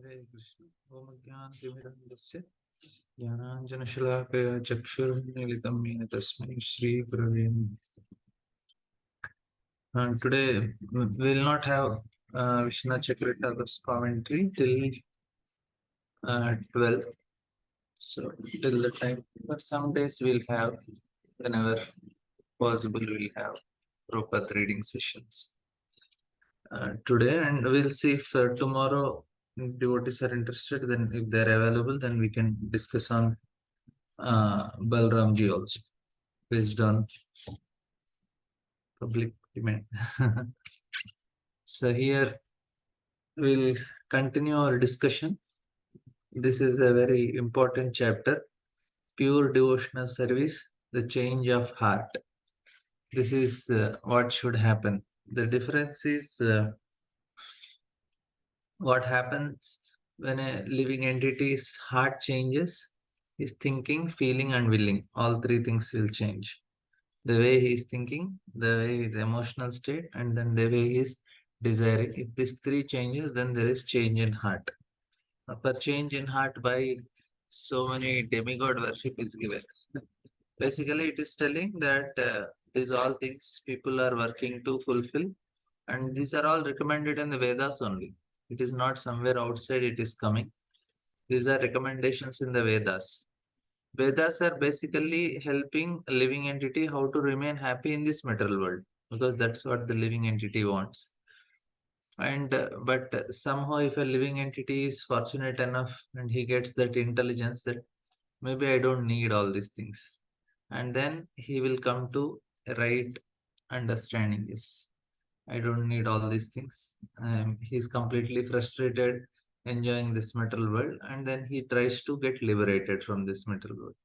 हरे कृष्ण ओम ज्ञानतिमिरन्दस्य ज्ञानाञ्जनशलाकया चक्षुरुन्मीलितं येन तस्मै श्रीगुरवे नमः. Today we will not have Vishnu Chakravarti's commentary till 12th. So till the time, but some days we'll have, whenever possible, we'll have proper reading sessions today, and we'll see if tomorrow devotees are interested. Then, if they're available, then we can discuss on Balramji also, based on public demand. So here we'll continue our discussion. This is a very important chapter, pure devotional service, the change of heart. This is what should happen. The difference is what happens when a living entity's heart changes, his thinking, feeling, and willing. All three things will change. The way he is thinking, the way his emotional state, and then the way he is desiring. If these three changes, then there is change in heart. For change in heart, by so many demigod worship is given. Basically, it is telling that these all things people are working to fulfill, and these are all recommended in the Vedas only. It is not somewhere outside it is coming. These are recommendations in the Vedas. Vedas are basically helping a living entity how to remain happy in this material world, because that's what the living entity wants. And but somehow, if a living entity is fortunate enough and he gets that intelligence that maybe I don't need all these things, and then he will come to a right understanding. Yes, I don't need all these things. He's completely frustrated enjoying this material world, and then he tries to get liberated from this material world.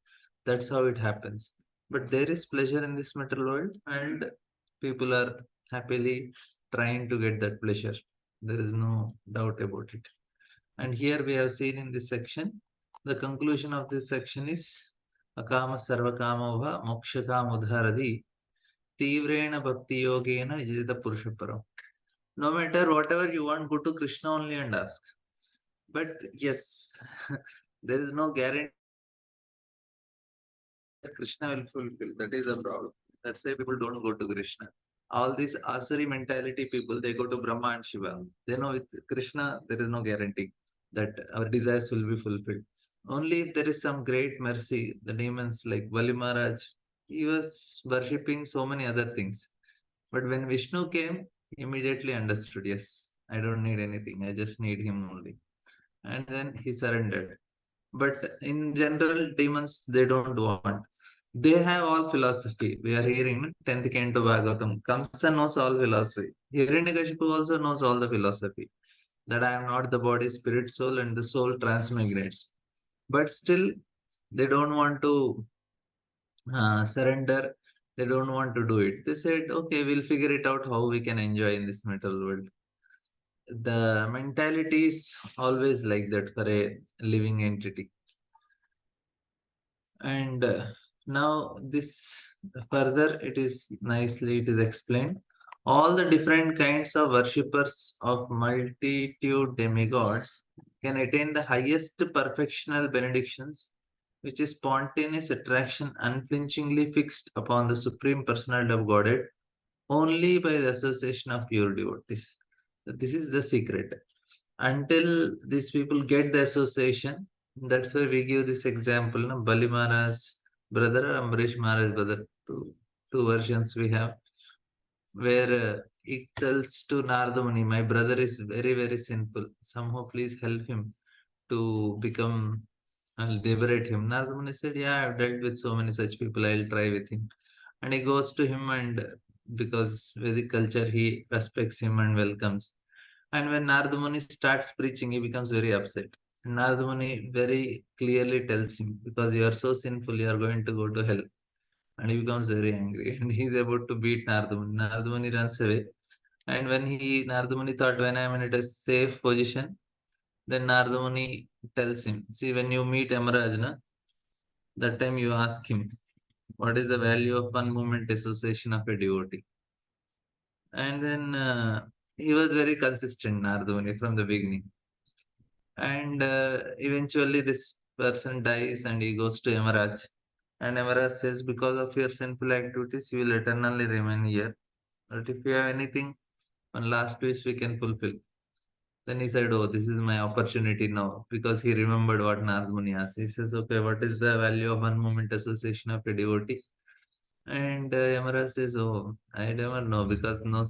That's how it happens. But there is pleasure in this material world, and people are happily trying to get that pleasure. There is no doubt about it. And here we have seen in this section, the conclusion of this section is Akama Sarvakama Mokshakam Udharadi Tivrena Bhakti Yogena Jita Purushaparam. No matter whatever you want, go to Krishna only and ask. But yes, there is no guarantee Krishna will fulfill. That is a problem. That's why people don't go to Krishna. All these Asari mentality people, they go to Brahma and Shiva. They know with Krishna, there is no guarantee that our desires will be fulfilled. Only if there is some great mercy, the demons like Bali Maharaj, he was worshipping so many other things. But when Vishnu came, he immediately understood, yes, I don't need anything. I just need him only. And then he surrendered. But in general, demons, they don't want. They have all philosophy. We are hearing 10th Canto Bhagavatam. Kamsa knows all philosophy. Hiranyakashipu also knows all the philosophy. That I am not the body, spirit, soul, and the soul transmigrates. But still, they don't want to surrender. They don't want to do it. They said, okay, we'll figure it out how we can enjoy in this metal world. The mentality is always like that for a living entity. And now this further it is explained. All the different kinds of worshippers of multitude demigods can attain the highest perfectional benedictions, which is spontaneous attraction unflinchingly fixed upon the Supreme Personality of Godhead only by the association of pure devotees. So this is the secret. Until these people get the association, that's why we give this example. No? Bali Maharaj's brother, Amrish Maharaj's brother, two versions we have, where he tells to Narada Muni, my brother is very, very sinful. Somehow please help him to become and liberate him. Narada Muni said, yeah, I've dealt with so many such people, I'll try with him. And he goes to him, and because Vedic culture, he respects him and welcomes. And when Narada Muni starts preaching, he becomes very upset. And Narada Muni very clearly tells him, because you are so sinful, you are going to go to hell. And he becomes very angry. And he's about to beat Narada Muni. Narada Muni runs away. And when Narada Muni thought, when I am in a safe position, then Narada Muni tells him, see, when you meet Yamarajana, that time you ask him, what is the value of one moment association of a devotee? And then he was very consistent, Narada Muni, from the beginning. And eventually this person dies and he goes to Yamaraj. And Yamaraj says, because of your sinful activities you will eternally remain here, but if you have anything, one last wish we can fulfill. Then he said, oh, this is my opportunity now, because he remembered what Narad Muni asked. He says, okay, what is the value of one moment association of a devotee? And Yamaraj says, oh, I never know, because no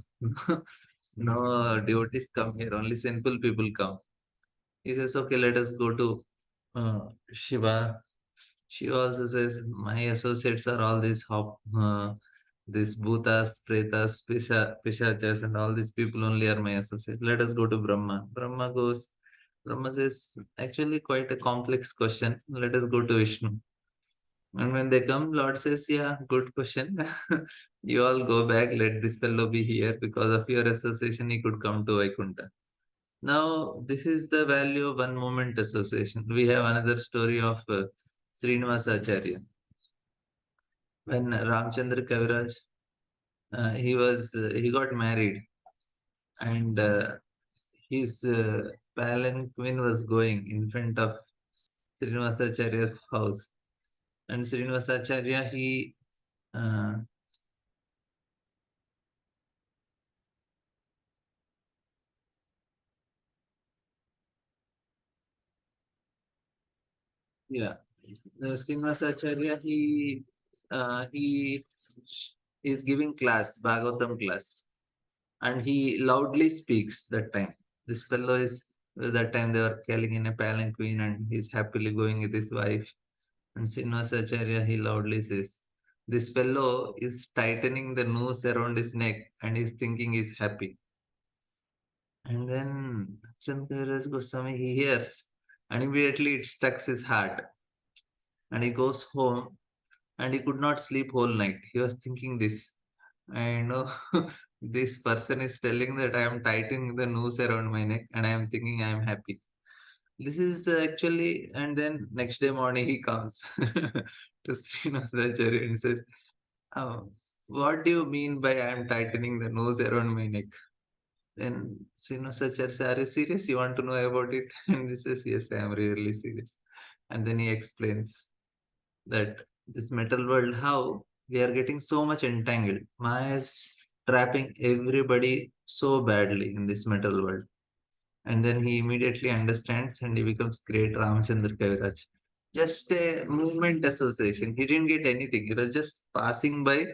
no devotees come here, only sinful people come. He says, okay, let us go to Shiva. Shiva also says, my associates are all these bhutas, pretas, pishachas, and all these people only are my associates. Let us go to Brahma. Brahma says, actually, quite a complex question. Let us go to Vishnu. And when they come, Lord says, yeah, good question. You all go back, let this fellow be here. Because of your association, he could come to Vaikuntha. Now, this is the value of one moment association. We have another story of Srinivasacharya. When Ramchandra Kaviraj, he got married, and his palanquin was going in front of Srinivasacharya's house. And Srinivasacharya, uh, yeah, Srinivasacharya, he is giving class, Bhagavatam class, and he loudly speaks that time. This fellow is that time they were killing in a palanquin, and he's happily going with his wife. And Srinivasacharya, he loudly says, this fellow is tightening the noose around his neck and he's thinking he's happy. And then Chandradas Goswami, he hears, and immediately it stucks his heart. And he goes home and he could not sleep whole night. He was thinking this. I know this person is telling that I am tightening the noose around my neck and I am thinking I am happy. This is actually, and then next day morning he comes to Srinivasacharya and says, oh, what do you mean by I am tightening the noose around my neck? Then Srinivasacharya says, are you serious? You want to know about it? And he says, yes, I am really serious. And then he explains that this metal world, how we are getting so much entangled. Maya is trapping everybody so badly in this metal world. And then he immediately understands and he becomes great Ramchandra Kaviraj. Just a movement association. He didn't get anything. He was just passing by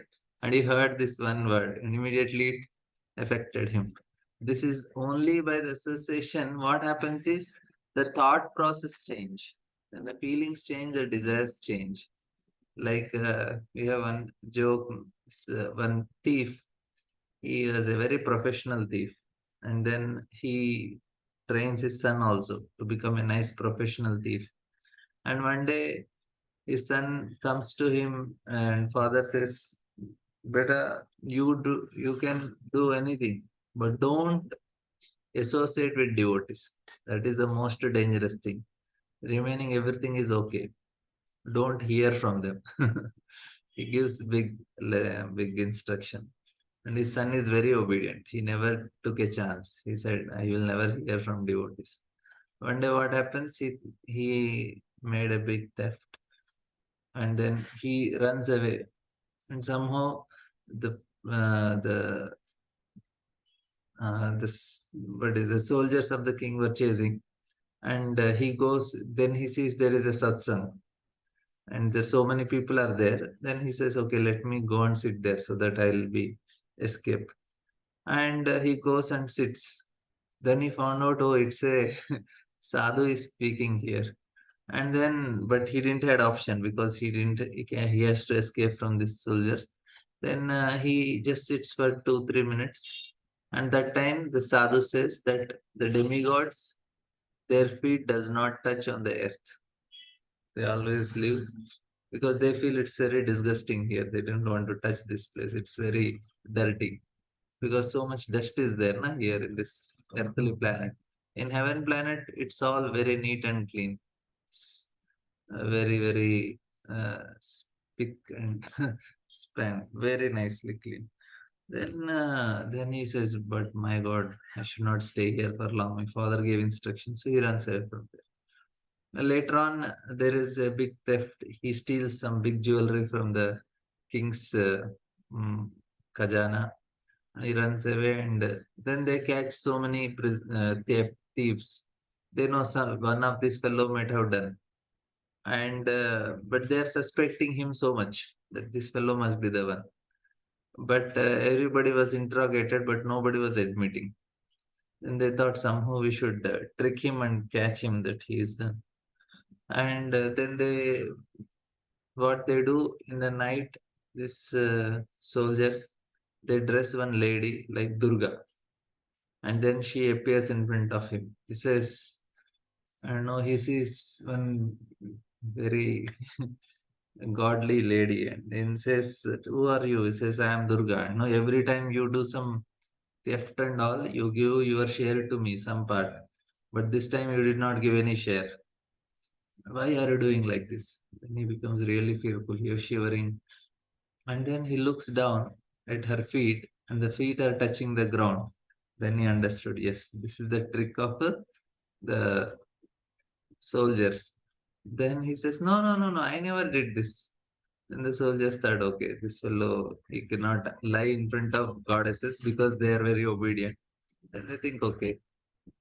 and he heard this one word and immediately it affected him. This is only by the association. What happens is the thought process change. And the feelings change, the desires change. Like we have one joke, one thief. He was a very professional thief, and then he trains his son also to become a nice professional thief. And one day his son comes to him, and father says, "Better you can do anything, but don't associate with devotees. That is the most dangerous thing. Remaining everything is okay. Don't hear from them." He gives big instruction. And his son is very obedient. He never took a chance. He said, I will never hear from devotees. One day what happens? He made a big theft and then he runs away. And somehow the the what is the soldiers of the king were chasing. And he goes, then he sees there is a satsang and there's so many people are there. Then he says, okay, let me go and sit there so that I'll be escape. And he goes and sits. Then he found out, oh, it's a sadhu is speaking here. And then, but he didn't had option because he has to escape from these soldiers. Then he just sits for 2 3 minutes. And that time the sadhu says that the demigods, their feet does not touch on the earth. They always live because they feel it's very disgusting here. They don't want to touch this place. It's very dirty because so much dust is there na, here in this earthly planet. In heaven planet, it's all very neat and clean. It's very spick and span, very nicely clean. Then he says, "But my God, I should not stay here for long. My father gave instructions." So he runs away from there. Later on, there is a big theft. He steals some big jewelry from the king's mm, khajana. And he runs away, and then they catch so many thieves. They know one of this fellow might have done, and but they are suspecting him so much that this fellow must be the one. But everybody was interrogated, but nobody was admitting. And they thought somehow we should trick him and catch him that he is done. And then what they do in the night, this soldiers, they dress one lady like Durga, and then she appears in front of him. He says, I don't know, he sees one very godly lady, and then says, "Who are you?" He says, "I am Durga." No, every time you do some theft and all, you give your share to me, some part. But this time you did not give any share. Why are you doing like this? Then he becomes really fearful. He is shivering. And then he looks down at her feet, and the feet are touching the ground. Then he understood, yes, this is the trick of the soldiers. Then he says, "No, no, no, no, I never did this." Then the soldiers thought, okay, this fellow, he cannot lie in front of goddesses because they are very obedient. Then they think, okay.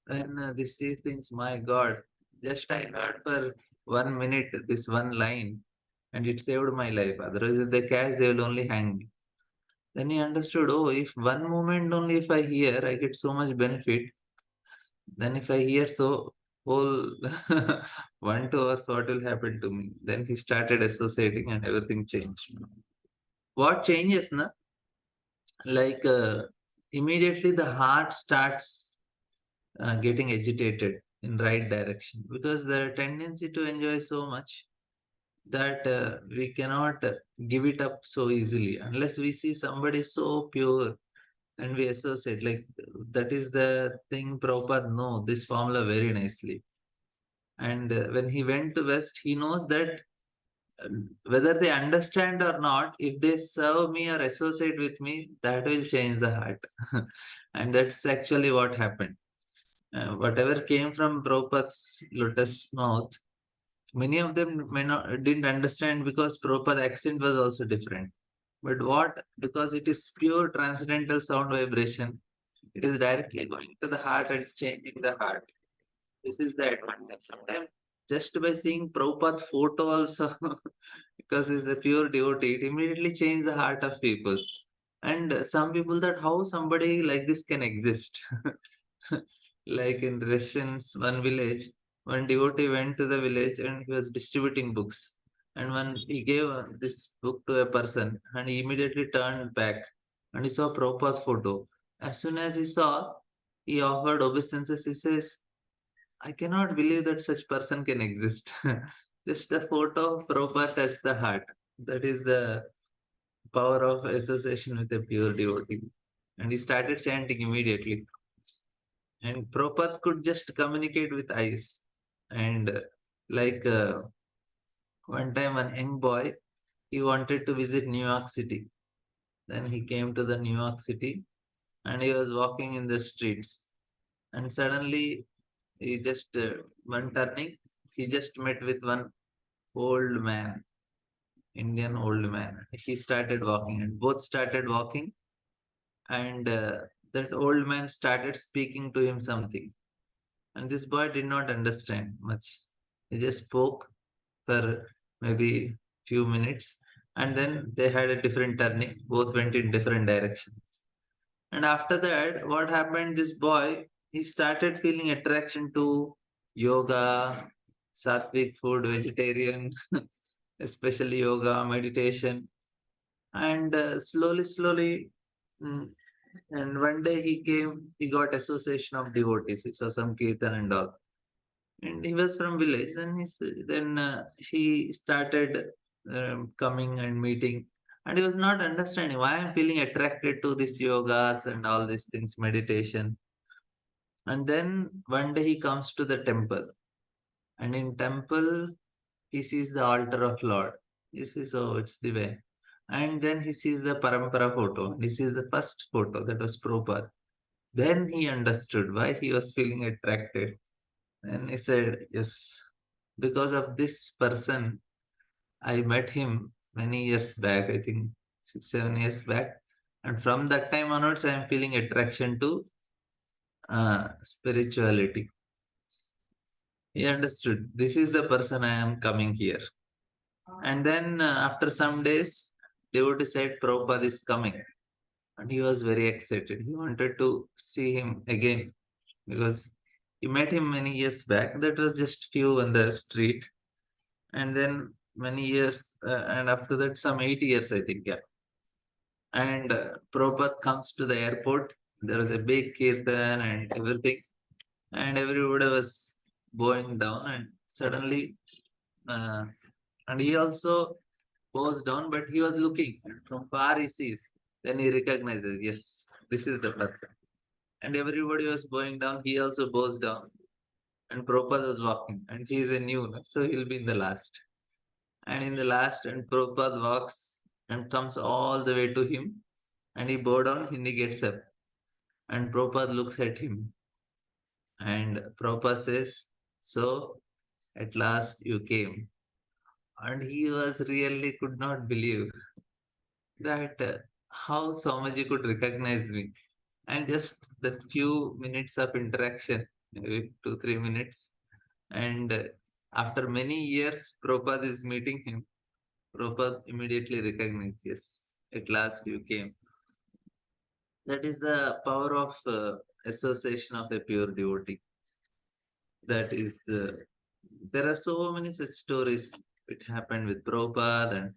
And this thief thinks, my God, just I heard for 1 minute this one line and it saved my life. Otherwise, if they catch, they will only hang me. Then he understood, oh, if one moment only if I hear, I get so much benefit. Then if I hear so whole 1 2 hours, what will happen to me? Then he started associating and everything changed. What changes, na? Like immediately the heart starts getting agitated in right direction because the tendency to enjoy so much that we cannot give it up so easily unless we see somebody so pure and we associate like that is the thing Prabhupada know this formula very nicely. And when he went to West, he knows that uh, whether they understand or not, if they serve me or associate with me, that will change the heart. And that's actually what happened. Whatever came from Prabhupada's lotus mouth, many of them may not didn't understand because Prabhupada accent was also different. But what? Because it is pure transcendental sound vibration, it is directly going to the heart and changing the heart. This is the advantage. Sometimes just by seeing Prabhupada photo also, because he's a pure devotee, it immediately changes the heart of people. And some people that how somebody like this can exist. Like in Russians, one village, one devotee went to the village and he was distributing books. And when he gave this book to a person, and he immediately turned back and he saw Prabhupada photo. As soon as he saw, he offered obeisances. He says, I cannot believe that such person can exist. Just a photo of Prabhupada touched the heart. That is the power of association with a pure devotee. And he started chanting immediately. And Prabhupada could just communicate with eyes. And like one time, one young boy, he wanted to visit New York City. Then he came to the New York City and he was walking in the streets. And suddenly, he just one turning, he just met with one old man, Indian old man. He started walking, and both started walking. And that old man started speaking to him something. And this boy did not understand much. He just spoke for maybe few minutes, and then they had a different turning. Both went in different directions. And after that, what happened? This boy he started feeling attraction to yoga, sattvic food, vegetarian, especially yoga, meditation, and slowly, mm, and one day he came, he got association of devotees, he saw some kirtan and all. And he was from village, and then he started coming and meeting. And he was not understanding why I'm feeling attracted to this yogas and all these things, meditation. And then one day he comes to the temple, and in temple he sees the altar of Lord. He says, "Oh, it's divine." And then he sees the Parampara photo. He sees the first photo that was Prabhupada. Then he understood why he was feeling attracted. And he said, yes, because of this person, I met him many years back, I think 6, 7 years back. And from that time onwards, I am feeling attraction to spirituality. He understood this is the person I am coming here. And then after some days, devotee said Prabhupada is coming. And he was very excited. He wanted to see him again because he met him many years back. That was just few on the street. And then many years, and after that, some 8 years, I think, yeah. And Prabhupada comes to the airport. There was a big kirtan and everything. And everybody was bowing down. And suddenly, uh, and he also bows down, but he was looking. And from far, he sees. Then he recognizes, yes, this is the person. And everybody was bowing down. He also bows down. And Prabhupada was walking. And he is a new, so he'll be in the last. And in the last, and Prabhupada walks and comes all the way to him. And he bow down and he gets up. And Prabhupada looks at him. And Prabhupada says, so at last you came. And he was really could not believe that how Swamiji could recognize me. And just the few minutes of interaction, maybe 2, 3 minutes. And after many years, Prabhupada is meeting him. Prabhupada immediately recognizes, yes, at last you came. That is the power of association of a pure devotee. That is there are so many such stories. It happened with Prabhupada and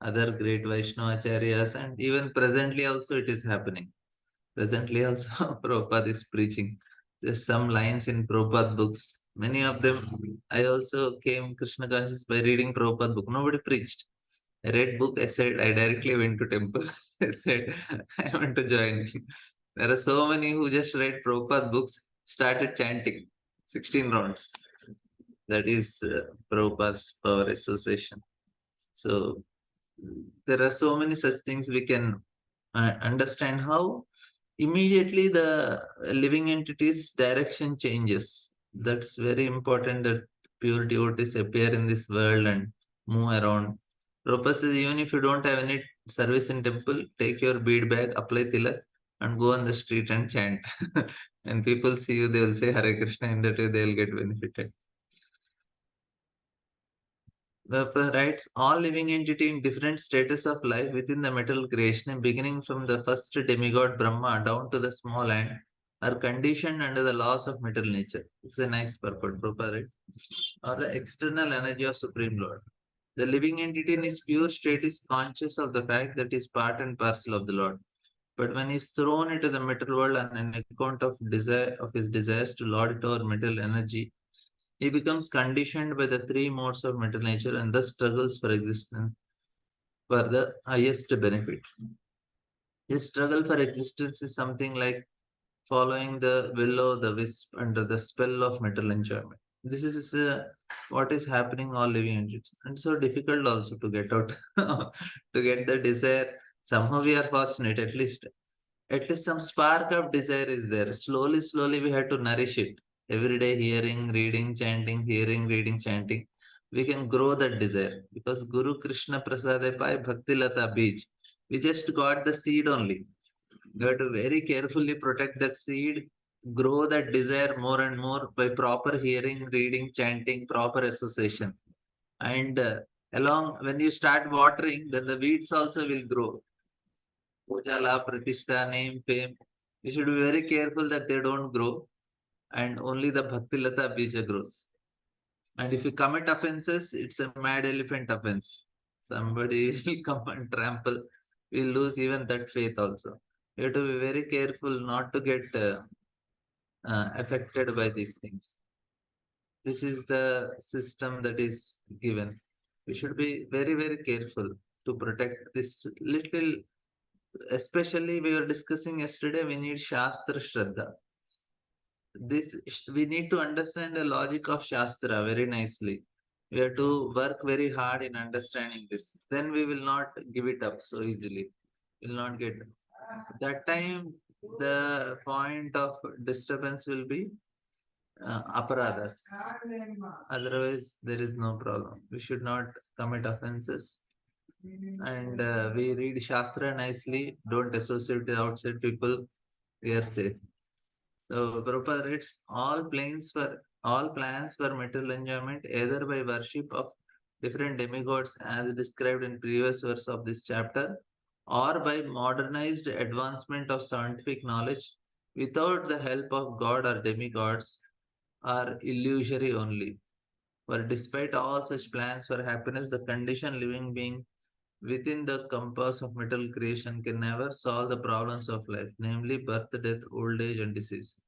other great Vaishnavacharyas, and even presently also it is happening. Presently also Prabhupada is preaching. There's some lines in Prabhupada books. Many of them I also came Krishna conscious by reading Prabhupada book. Nobody preached. I read book, I said I directly went to temple. I said I want to join. There are so many who just read Prabhupada books, started chanting 16 rounds. That is Prabhupada's power association. So there are so many such things we can understand how immediately the living entity's direction changes. That's very important that pure devotees appear in this world and move around. Prabhupada says even if you don't have any service in temple, take your bead bag, apply tilak, and go on the street and chant. And people see you, they will say Hare Krishna. In that way, they will get benefited. Prabhupada writes, all living entity in different status of life within the material creation, beginning from the first demigod Brahma down to the small ant, are conditioned under the laws of material nature. It's a nice purport, Prabhupada, right? Or the external energy of Supreme Lord. The living entity in his pure state is conscious of the fact that he is part and parcel of the Lord. But when he is thrown into the material world on an account of desire of his desires to lord it over material energy, he becomes conditioned by the three modes of material nature and thus struggles for existence for the highest benefit. His struggle for existence is something like following the will o' the wisp under the spell of material enjoyment. This is what is happening all living entities, and so difficult also to get out to get the desire. Somehow we are fortunate, at least some spark of desire is there. Slowly we have to nourish it. Every day hearing, reading, chanting, hearing, reading, chanting, we can grow that desire because Guru Krishna Prasade Pai Bhakti Lata Beej, we just got the seed only. We have to very carefully protect that seed, grow that desire more and more by proper hearing, reading, chanting, proper association. And along when you start watering, then the weeds also will grow. Pujala, Pratishtha, name, fame. You should be very careful that they don't grow and only the Bhakti Lata Bija grows. And if you commit offenses, it's a mad elephant offense. Somebody will come and trample. We'll lose even that faith also. You have to be very careful not to get affected by these things. This is the system that is given. We should be very careful to protect this little. Especially we were discussing yesterday, we need Shastra Shraddha. This we need to understand the logic of Shastra very nicely. We have to work very hard in understanding this. Then we will not give it up so easily. Will not get that time. The point of disturbance will be aparadas. Otherwise, there is no problem. We should not commit offenses. And we read Shastra nicely. Don't associate with outside people. We are safe. So Prabhupada writes all plans for material enjoyment, either by worship of different demigods as described in previous verse of this chapter, or by modernized advancement of scientific knowledge without the help of God or demigods, are illusory only. For despite all such plans for happiness, the conditioned living being within the compass of material creation can never solve the problems of life, namely birth, death, old age, and disease.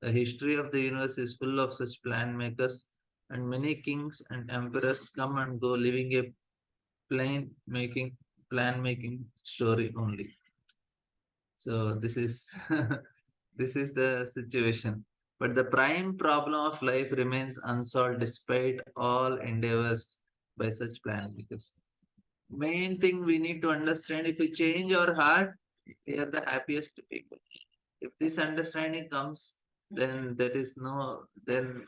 The history of the universe is full of such plan makers, and many kings and emperors come and go, living a plain making plan making story only. So this is this is the situation. But the prime problem of life remains unsolved despite all endeavors by such plan makers. Main thing we need to understand, if we change our heart, we are the happiest people. If this understanding comes, then there is then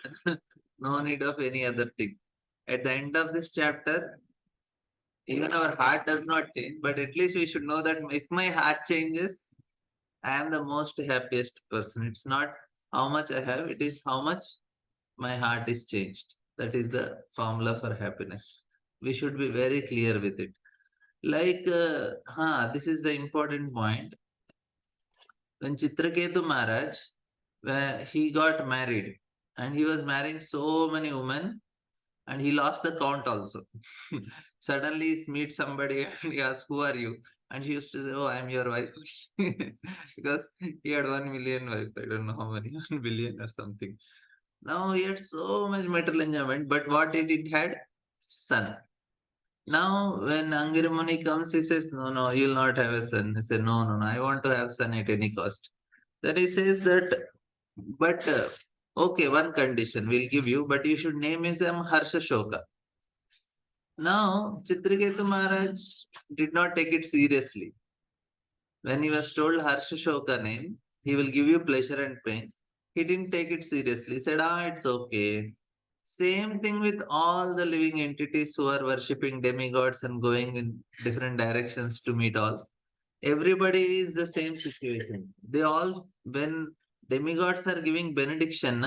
no need of any other thing. At the end of this chapter, even our heart does not change, but at least we should know that if my heart changes, I am the most happiest person. It's not how much I have, it is how much my heart is changed. That is the formula for happiness. We should be very clear with it. Like, this is the important point. When Chitraketu Maharaj, where he got married, and he was marrying so many women, and he lost the count also. Suddenly he meets somebody and he asks, "Who are you?" And she used to say, "Oh, I'm your wife." Because he had 1 million wife. I don't know how many, 1 billion or something. Now he had so much material enjoyment, but what he did had son. Now, when Angiramuni comes, he says, "No, no, you'll not have a son." He said, "No, no, no, I want to have son at any cost." Then he says that, but okay, one condition we'll give you, but you should name him Harsha Shoka. Now, Chitraketu Maharaj did not take it seriously. When he was told Harsha Shoka name, he will give you pleasure and pain. He didn't take it seriously. He said, it's okay. Same thing with all the living entities who are worshipping demigods and going in different directions to meet all. Everybody is the same situation. They all, when demigods are giving benediction,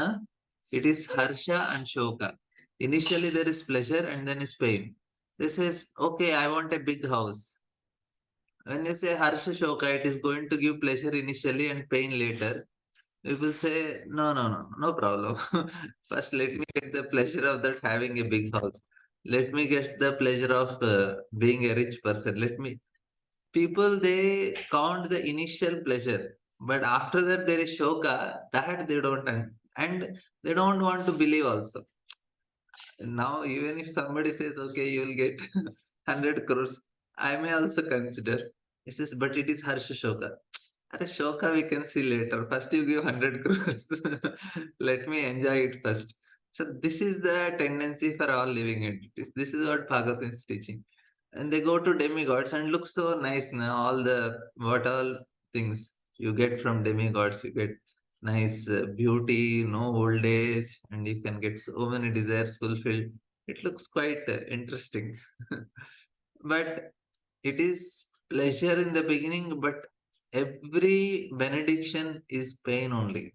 it is Harsha and Shoka. Initially, there is pleasure and then is pain. They says, okay, I want a big house. When you say Harsha Shoka, it is going to give pleasure initially and pain later. People say, no, no, no, no problem. First, let me get the pleasure of that having a big house. Let me get the pleasure of being a rich person. People, they count the initial pleasure, but after that, there is Shoka, that they don't, and they don't want to believe also. Now, even if somebody says, okay, you will get 100 crores, I may also consider. He says, but it is Harsha Shoka. Are Shoka we can see later. First, you give 100 crores. Let me enjoy it first. So, this is the tendency for all living entities. This is what Bhagavatam is teaching. And they go to demigods and look so nice now. What all things you get from demigods, you get nice beauty, no old age, and you can get so many desires fulfilled. It looks quite interesting. But it is pleasure in the beginning, but every benediction is pain only.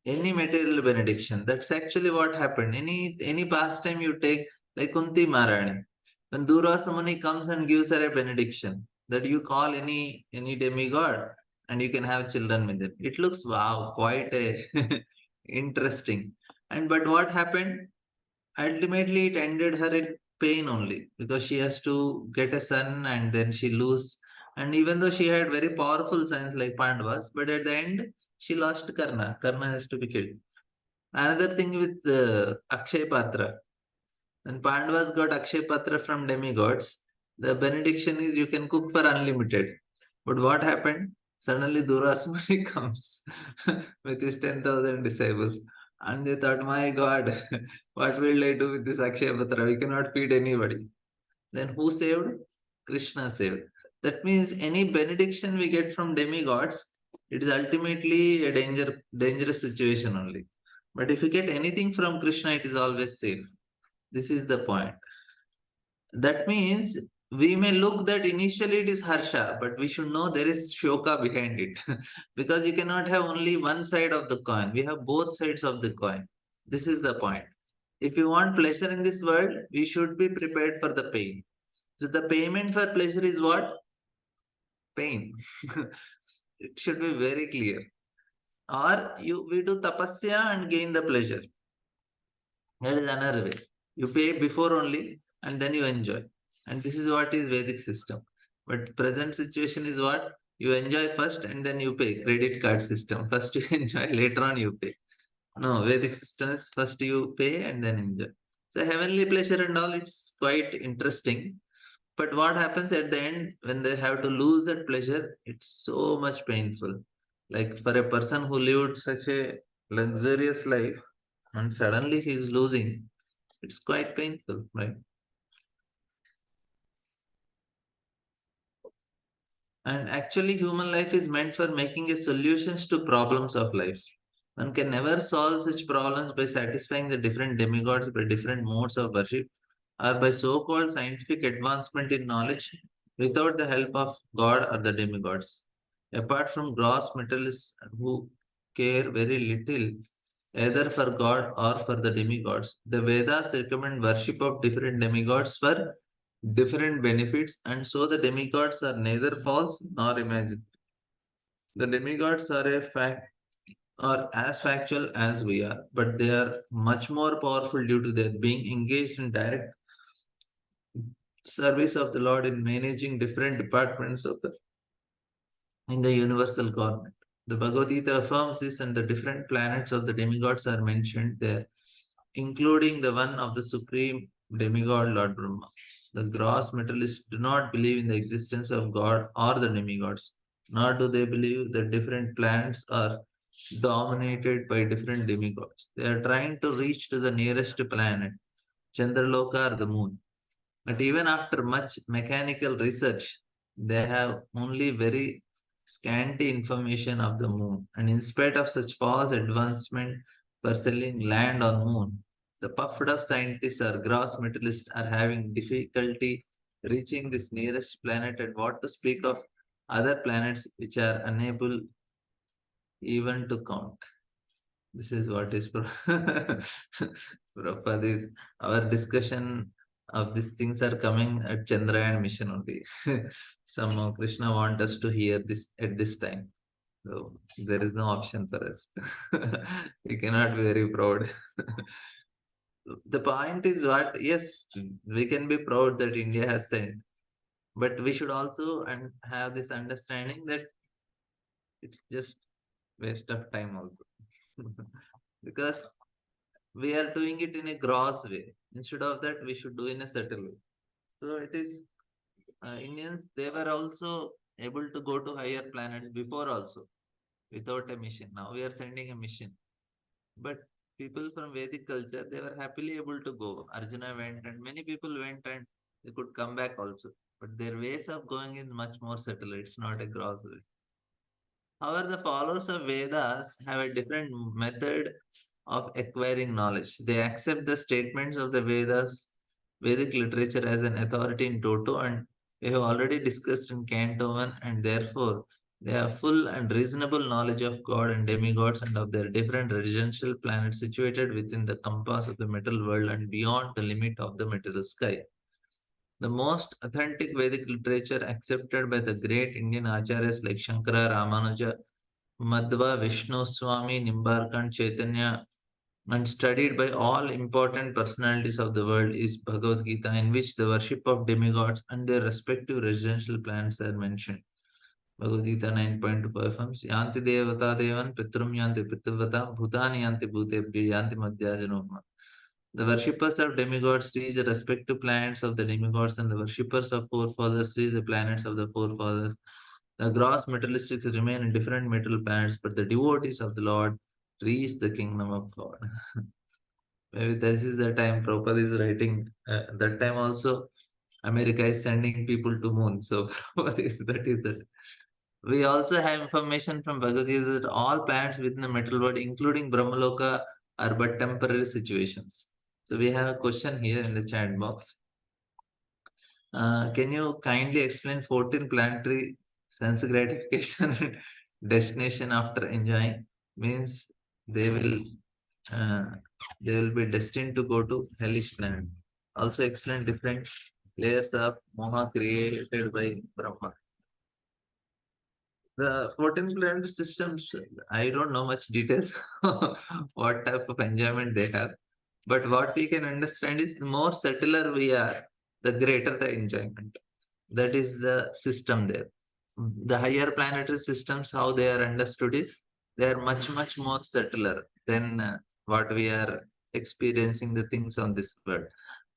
Any material benediction. That's actually what happened. Any pastime you take, like Kunti Maharani. When Durvasa Muni comes and gives her a benediction, that you call any demigod and you can have children with it. It looks wow, quite a interesting. And but what happened? Ultimately, it ended her in pain only because she has to get a son and then she lose. And even though she had very powerful sons like Pandavas, but at the end she lost Karna. Karna has to be killed. Another thing with Akshay Patra. When Pandavas got Akshay Patra from demigods, the benediction is you can cook for unlimited. But what happened? Suddenly Durasmani comes with his 10,000 disciples. And they thought, my God, what will I do with this Akshaya Patra? We cannot feed anybody. Then who saved? Krishna saved. That means any benediction we get from demigods, it is ultimately a dangerous situation only. But if you get anything from Krishna, it is always safe. This is the point. That means we may look that initially it is Harsha, but we should know there is Shoka behind it. Because you cannot have only one side of the coin. We have both sides of the coin. This is the point. If you want pleasure in this world, we should be prepared for the pain. So the payment for pleasure is what? Pain. It should be very clear. Or we do tapasya and gain the pleasure. That is another way. You pay before only and then you enjoy. And this is what is Vedic system. But present situation is what? You enjoy first and then you pay. Credit card system. First you enjoy, later on you pay. No, Vedic system is first you pay and then enjoy. So heavenly pleasure and all, it's quite interesting. But what happens at the end when they have to lose that pleasure? It's so much painful. Like for a person who lived such a luxurious life and suddenly he's losing, it's quite painful, right? And actually, human life is meant for making a solutions to problems of life. One can never solve such problems by satisfying the different demigods by different modes of worship or by so-called scientific advancement in knowledge without the help of God or the demigods. Apart from gross materialists who care very little either for God or for the demigods, the Vedas recommend worship of different demigods for different benefits, and so the demigods are neither false nor imagined. The demigods are a fact are as factual as we are, but they are much more powerful due to their being engaged in direct service of the Lord in managing different departments of the in the universal government. The Bhagavad Gita affirms this, and the different planets of the demigods are mentioned there, including the one of the supreme demigod Lord Brahma. The gross materialists do not believe in the existence of God or the demigods, nor do they believe that different planets are dominated by different demigods. They are trying to reach to the nearest planet, Chandraloka or the moon. But even after much mechanical research, they have only very scanty information of the moon. And in spite of such false advancement for selling land on moon, the puffed up scientists or gross materialists are having difficulty reaching this nearest planet, and what to speak of other planets which are unable even to count. This is what is Prabhupada is our discussion of these things are coming at Chandrayaan mission only. Somehow Krishna want us to hear this at this time. So there is no option for us. We cannot be very proud. The point is what? Yes, we can be proud that India has sent, but we should also and have this understanding that it's just waste of time also. Because we are doing it in a gross way. Instead of that, we should do in a subtle way. So it is Indians. They were also able to go to higher planets before also without a mission. Now we are sending a mission. But people from Vedic culture, they were happily able to go. Arjuna went, and many people went, and they could come back also. But their ways of going is much more subtle. It's not a gross way. However, the followers of Vedas have a different method of acquiring knowledge. They accept the statements of the Vedas, Vedic literature as an authority in toto, and we have already discussed in Canto 1, and therefore they have full and reasonable knowledge of God and demigods and of their different residential planets situated within the compass of the material world and beyond the limit of the material sky. The most authentic Vedic literature accepted by the great Indian acharyas like Shankara, Ramanuja, Madhva, Vishnu Swami, Nimbarkan, Chaitanya, and studied by all important personalities of the world is Bhagavad Gita, in which the worship of demigods and their respective residential planets are mentioned. Bhagavad Gita 9.25 affirms, Yanti Devata Devan, Pitrum Yanti Pitruvata, Bhutani Yanti Bhutebhya, Yanti Madhyajanoma. The worshippers of demigods reach the respective planets of the demigods, and the worshippers of forefathers reach the planets of the forefathers. The gross materialistics remain in different material planets, but the devotees of the Lord reach the kingdom of God. Maybe this is the time Prabhupada is writing. That time also, America is sending people to moon. So Prabhupada is, that is that. We also have information from Bhagavad Gita that all planets within the material world, including Brahmaloka, are but temporary situations. So we have a question here in the chat box. Can you kindly explain 14 planetary sense gratification destination after enjoying? Means they will uh, they will be destined to go to hellish planets. Also explain different layers of moha created by Brahma. The 14 planet systems, I don't know much details what type of enjoyment they have. But what we can understand is the more subtler we are, the greater the enjoyment. That is the system there. The higher planetary systems, how they are understood is they are much, much more subtler than what we are experiencing the things on this world.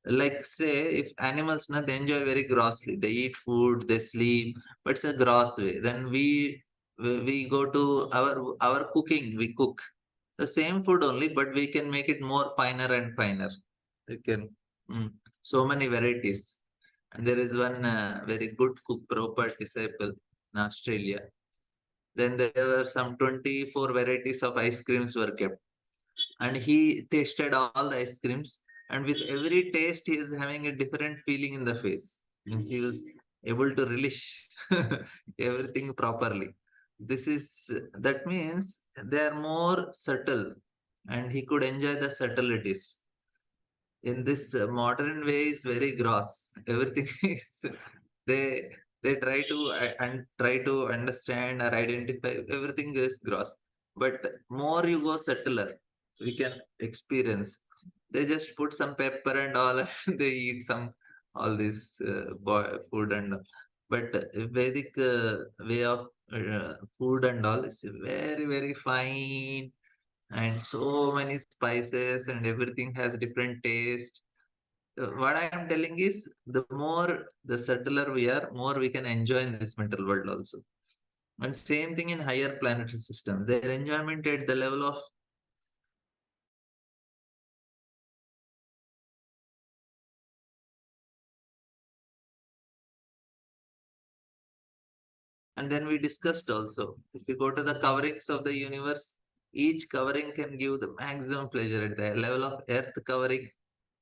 Like say if animals na, they enjoy very grossly, they eat food, they sleep, but it's a gross way. Then we go to our cooking, we cook the same food only, but we can make it more finer and finer. We can so many varieties. And there is one very good cook, proper disciple in Australia. Then there were some 24 varieties of ice creams were kept, and he tasted all the ice creams, and with every taste he is having a different feeling in the face. Means he was able to relish everything properly. This is, that means they are more subtle, and he could enjoy the subtleties. In this modern way is very gross, everything is, they they try to and try to understand or identify, everything is gross. But more you go subtler, we can experience. They just put some pepper and all and they eat some all this food and all. But Vedic way of food and all is very very fine, and so many spices and everything has different taste. What I am telling is the more the subtler we are, more we can enjoy in this mental world also. And same thing in higher planetary system, their enjoyment at the level of. And then we discussed also, if you go to the coverings of the universe, each covering can give the maximum pleasure. At the level of earth covering,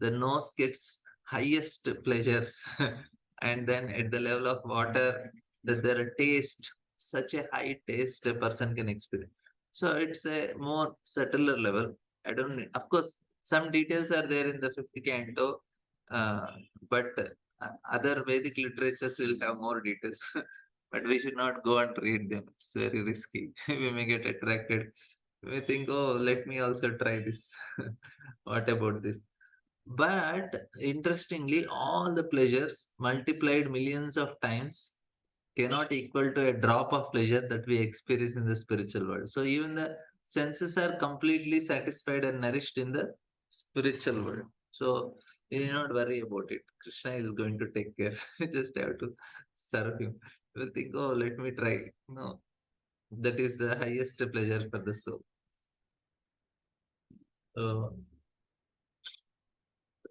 the nose gets highest pleasures. And then at the level of water, there are taste, such a high taste a person can experience. So it's a more subtler level. I don't know. Of course, some details are there in the fifth canto, uh, but other Vedic literatures will have more details. But we should not go and read them. It's very risky. We may get attracted. We think, oh, let me also try this. What about this? But interestingly, all the pleasures multiplied millions of times cannot equal to a drop of pleasure that we experience in the spiritual world. So even the senses are completely satisfied and nourished in the spiritual world. So you need not worry about it. Krishna is going to take care. We just have to serve him. We think, oh, let me try. No, that is the highest pleasure for the soul. So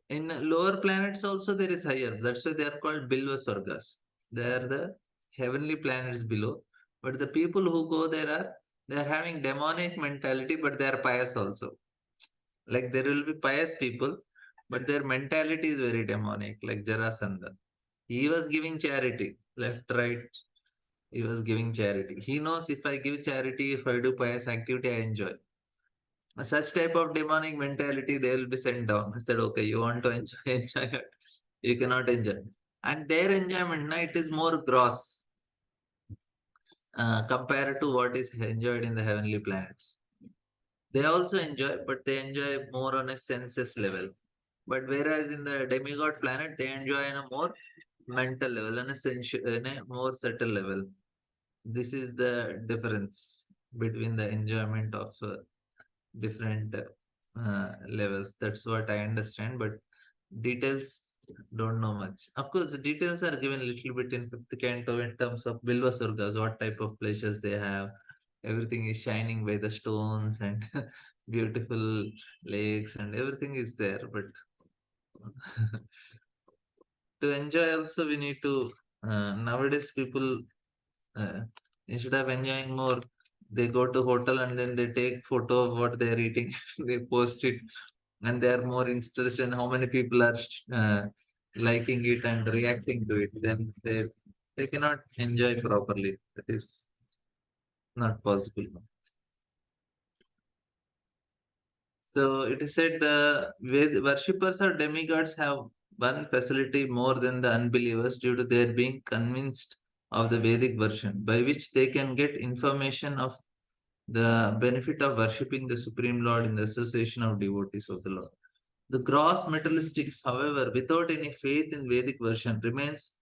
in lower planets also there is higher. That's why they are called Bilva Sargas. They are the heavenly planets below. But the people who go there are, they are having demonic mentality, but they are pious also. Like there will be pious people, but their mentality is very demonic, like Jarasandha. He was giving charity, left, right. He was giving charity. He knows if I give charity, if I do pious activity, I enjoy. Such type of demonic mentality, they will be sent down. I said, okay, you want to enjoy, enjoy it. You cannot enjoy. And their enjoyment, na, it is more gross compared to what is enjoyed in the heavenly planets. They also enjoy, but they enjoy more on a senses level. But whereas in the demigod planet, they enjoy on a more mental level, on a in a more subtle level. This is the difference between the enjoyment of different levels. That's what I understand, but details don't know much. Of course, the details are given a little bit in fifth canto in terms of Bilva Surgas, what type of pleasures they have, Everything is shining by the stones and beautiful lakes and everything is there. But to enjoy also we need to nowadays people uh, instead of enjoying more, they go to hotel and then they take photo of what they are eating. They post it, and they are more interested in how many people are uh, liking it and reacting to it. Then they cannot enjoy properly. That is not possible. So it is said the worshippers or demigods have one facility more than the unbelievers due to their being convinced of the Vedic version, by which they can get information of the benefit of worshipping the Supreme Lord in the association of devotees of the Lord. The gross materialistics, however, without any faith in Vedic version, remains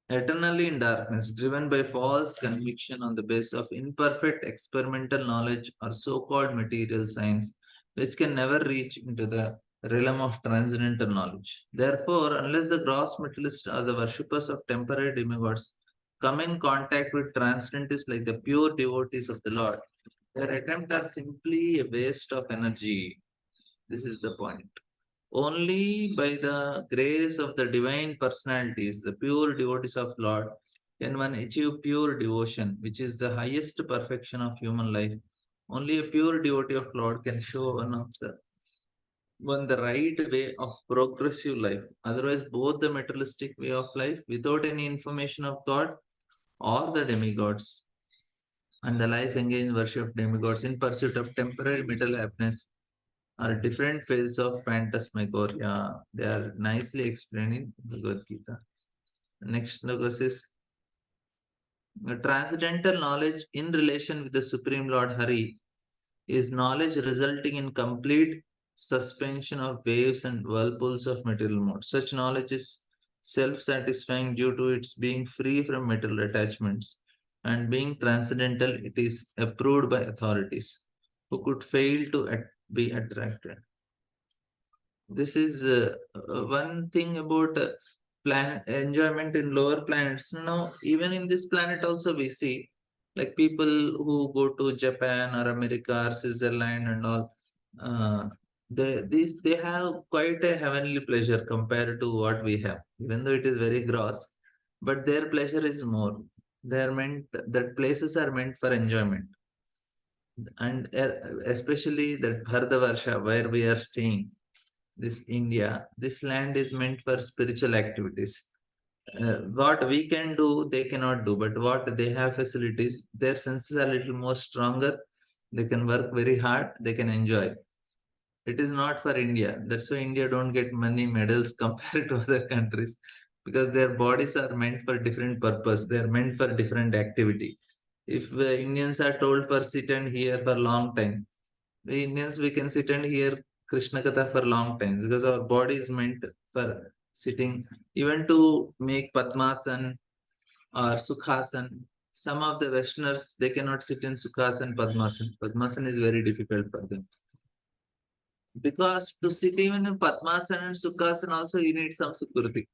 eternally in darkness, driven by false conviction on the basis of imperfect experimental knowledge or so called material science, which can never reach into the realm of transcendental knowledge. Therefore, unless the gross materialists or the worshippers of temporary demigods come in contact with transcendentalists like the pure devotees of the Lord, their attempts are simply a waste of energy. This is the point. Only by the grace of the divine personalities, the pure devotees of Lord, can one achieve pure devotion, which is the highest perfection of human life. Only a pure devotee of Lord can show one the right way of progressive life. Otherwise, both the materialistic way of life, without any information of God, or the demigods, and the life engaged in worship of demigods in pursuit of temporary material happiness are different phases of phantasmagoria. They are nicely explained in Bhagavad Gita. Next verse is transcendental knowledge in relation with the Supreme Lord Hari is knowledge resulting in complete suspension of waves and whirlpools of material mode. Such knowledge is self-satisfying due to its being free from material attachments, and being transcendental, it is approved by authorities who could fail to be attracted. This is one thing about planet enjoyment in lower planets. Now, even in this planet, also we see like people who go to Japan or America or Switzerland and all. They have quite a heavenly pleasure compared to what we have, even though it is very gross. But their pleasure is more. They are meant that places are meant for enjoyment, and especially that Bharatavarsha where we are staying, this India, this land is meant for spiritual activities. What we can do, they cannot do, but what they have facilities, their senses are a little more stronger. They can work very hard, they can enjoy. It is not for India. That's why India don't get many medals compared to other countries because their bodies are meant for different purpose. They are meant for different activity. If Indians are told for sit and hear for long time, we Indians we can sit and hear Krishna Katha for long time because our body is meant for sitting. Even to make Padmasan or Sukhasan, some of the Westerners they cannot sit in Sukhasan, Padmasan. Padmasan is very difficult for them because to sit even in Padmasan and Sukhasan also you need some Sukriti.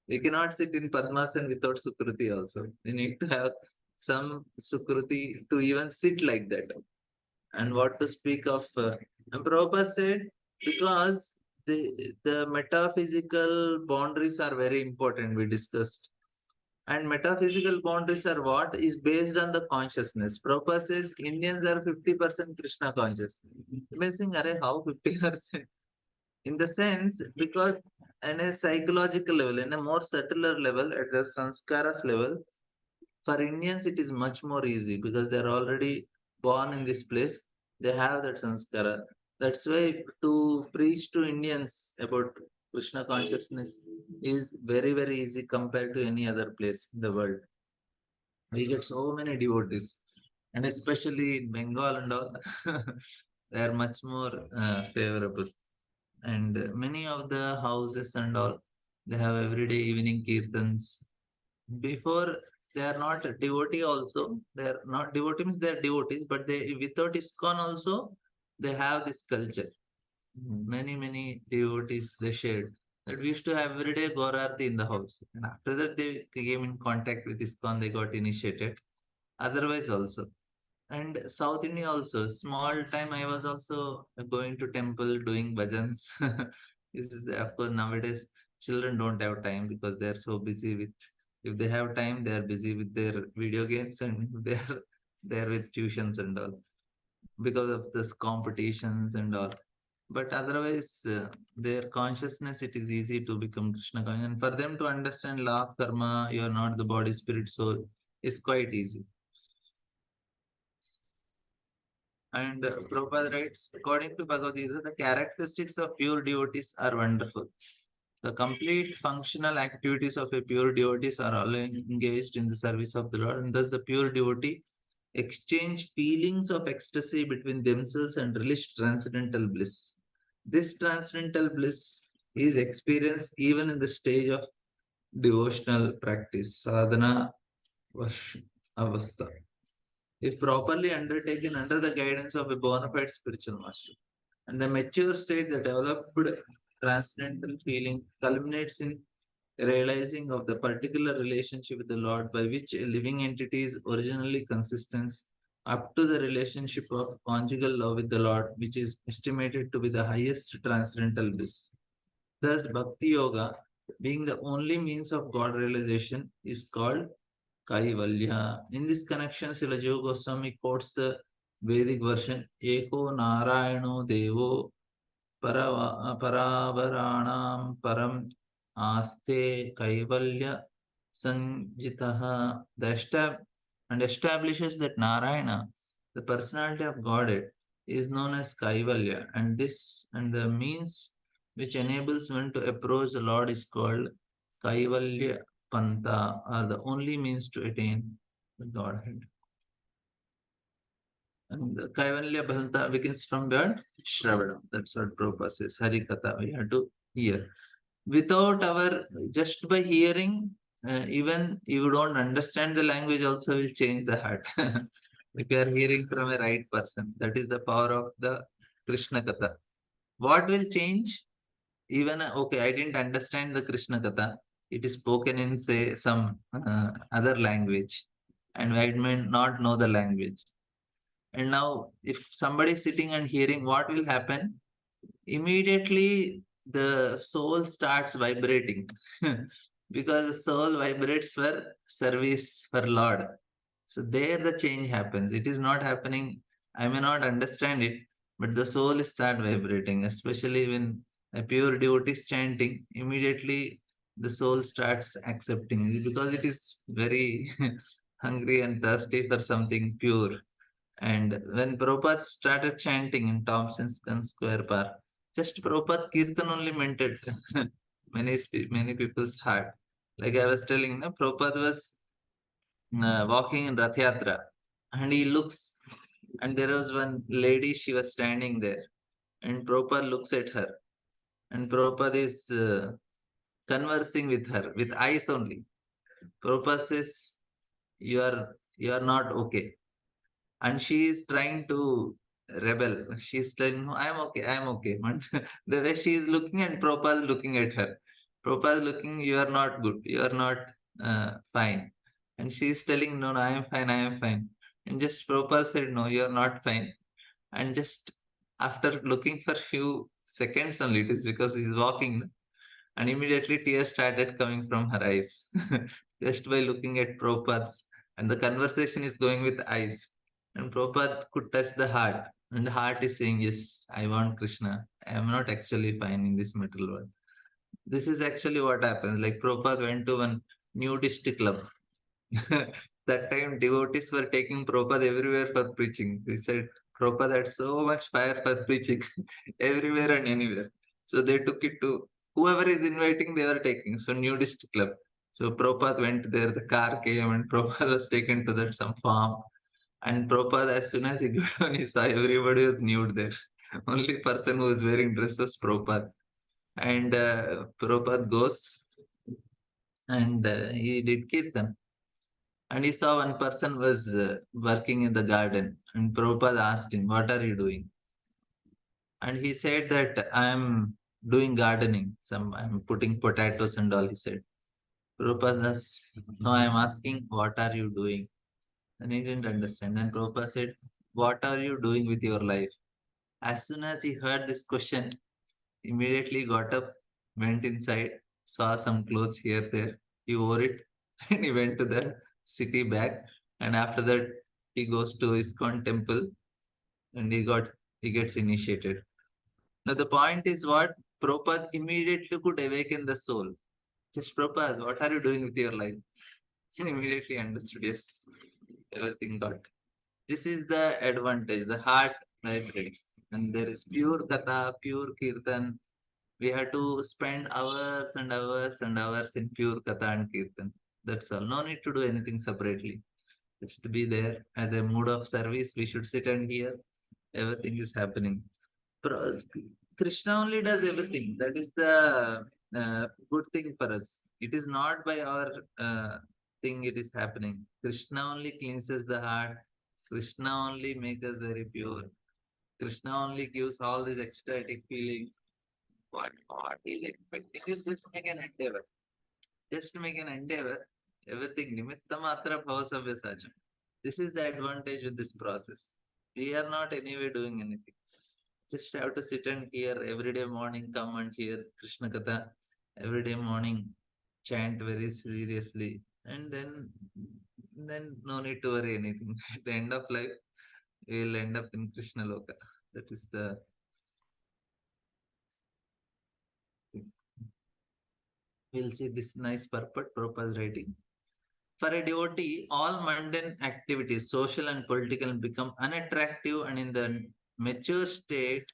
You cannot sit in Padmasan without Sukriti also. You need to have some Sukriti to even sit like that. And what to speak of and Prabhupada said because the metaphysical boundaries are very important, we discussed, and metaphysical boundaries are what is based on the consciousness. Prabhupada says Indians are 50% Krishna conscious. Amazing, array, how 50%? In the sense, because in a psychological level, in a more subtler level, at the sanskaras level, for Indians, it is much more easy because they're already born in this place. They have that sanskara. That's why to preach to Indians about Krishna consciousness is very, very easy compared to any other place in the world. We get so many devotees, and especially in Bengal and all, they are much more favorable. And many of the houses and all, they have everyday evening kirtans before they are not a devotee also they are not devotee means they are devotees but they without ISKCON also they have this culture. Many devotees they shared that we used to have every day Gaurarti in the house, and after that they came in contact with ISKCON, they got initiated. Otherwise also And South India also, small time I was also going to temple doing bhajans. This is of course nowadays children don't have time because they are so busy with. If they have time, they are busy with their video games and they are with tuitions and all because of this competitions and all. But otherwise, their consciousness it is easy to become Krishna conscious, and for them to understand law of karma, you are not the body, spirit, soul, is quite easy. And Prabhupada writes, according to Bhagavad Gita, the characteristics of pure devotees are wonderful. The complete functional activities of a pure devotees are all engaged in the service of the Lord, and thus the pure devotee exchange feelings of ecstasy between themselves and relish transcendental bliss. This transcendental bliss is experienced even in the stage of devotional practice, sadhana avastha, if properly undertaken under the guidance of a bona fide spiritual master. And the mature state, the developed transcendental feeling, culminates in realizing of the particular relationship with the Lord by which a living entity is originally consistent up to the relationship of conjugal love with the Lord, which is estimated to be the highest transcendental bliss. Thus, Bhakti Yoga, being the only means of God realization, is called Kaivalya. In this connection, Srila Jiva Goswami quotes the Vedic version Eko Narayano Devo Paravaranam Param Aste Kaivalya Sanjitaha. And establishes that Narayana, the personality of Godhead, is known as Kaivalya, and this and the means which enables one to approach the Lord is called Kaivalya Panta, are the only means to attain the Godhead. And the Kaivalya Bhanta begins from where? Shravana. That's what Prabhupada says. Harikatha. We have to hear. Without our, just by hearing, even you don't understand the language, also will change the heart. If you are hearing from a right person, that is the power of the Krishna Katha. What will change? Even, okay, I didn't understand the Krishna Katha. It is spoken in, say, some other language, and I may not know the language. And now, if somebody is sitting and hearing, what will happen? Immediately, the soul starts vibrating because the soul vibrates for service for Lord. So there the change happens. It is not happening. I may not understand it, but the soul is start vibrating, especially when a pure devotee is chanting. Immediately, the soul starts accepting it because it is very hungry and thirsty for something pure. And when Prabhupada started chanting in Thompson's Square Park, just Prabhupada Kirtan only melted many people's heart. Like I was telling, no, Prabhupada was walking in Rath Yatra, and he looks, and there was one lady, she was standing there, and Prabhupada looks at her, and Prabhupada is conversing with her with eyes only. Prabhupada says, you are not okay, and she is trying to rebel. She's telling, no, I'm okay, I'm okay. But the way she is looking and Prabhupada is looking at her. Prabhupada is looking, you are not good, you are not fine. And she is telling, no, no, I am fine, I am fine. And just Prabhupada said, no, you are not fine. And just after looking for few seconds only, it is because he's walking, and immediately tears started coming from her eyes just by looking at Prabhupada's, and the conversation is going with eyes. And Prabhupada could touch the heart, and the heart is saying, yes, I want Krishna. I am not actually fine in this material world. This is actually what happens. Like Prabhupada went to one nudist club. That time devotees were taking Prabhupada everywhere for preaching. They said Prabhupada had so much fire for preaching everywhere and anywhere. So they took it to whoever is inviting, they were taking. So nudist club. So Prabhupada went there, the car came and Prabhupada was taken to that some farm. And Prabhupada, as soon as he got on, he saw everybody was nude there. Only person who was wearing dress was Prabhupada. And Prabhupada goes and he did kirtan, and he saw one person was working in the garden, and Prabhupada asked him, what are you doing? And he said that I am doing gardening. I'm putting potatoes and all, he said. Prabhupada says, no, I am asking, what are you doing? And he didn't understand. Then Prabhupada said, "What are you doing with your life?" As soon as he heard this question, immediately got up, went inside, saw some clothes here, there. He wore it and he went to the city back. And after that, he goes to ISKCON temple and he gets initiated. Now the point is what? Prabhupada immediately could awaken the soul. Just Prabhupada, what are you doing with your life? He immediately understood, yes, everything got. This is the advantage, the heart vibrates. And there is pure katha, pure kirtan. We have to spend hours and hours and hours in pure katha and kirtan. That's all. No need to do anything separately. Just to be there as a mood of service. We should sit and hear. Everything is happening. Pro- Krishna only does everything. That is the good thing for us. It is not by our thing it is happening. Krishna only cleanses the heart. Krishna only makes us very pure. Krishna only gives all this ecstatic feeling. What is expecting is just make an endeavor. Just make an endeavor. Everything nimitta matra bhavasavya sajam. This is the advantage with this process. We are not anyway doing anything. Just have to sit and hear every day morning, come and hear Krishna Katha. Every day morning, chant very seriously. And then no need to worry anything. At the end of life, we will end up in Krishna Loka. That is the thing. We'll see this nice purport, Prabhupada's writing. For a devotee, all mundane activities, social and political, become unattractive, and in the mature state,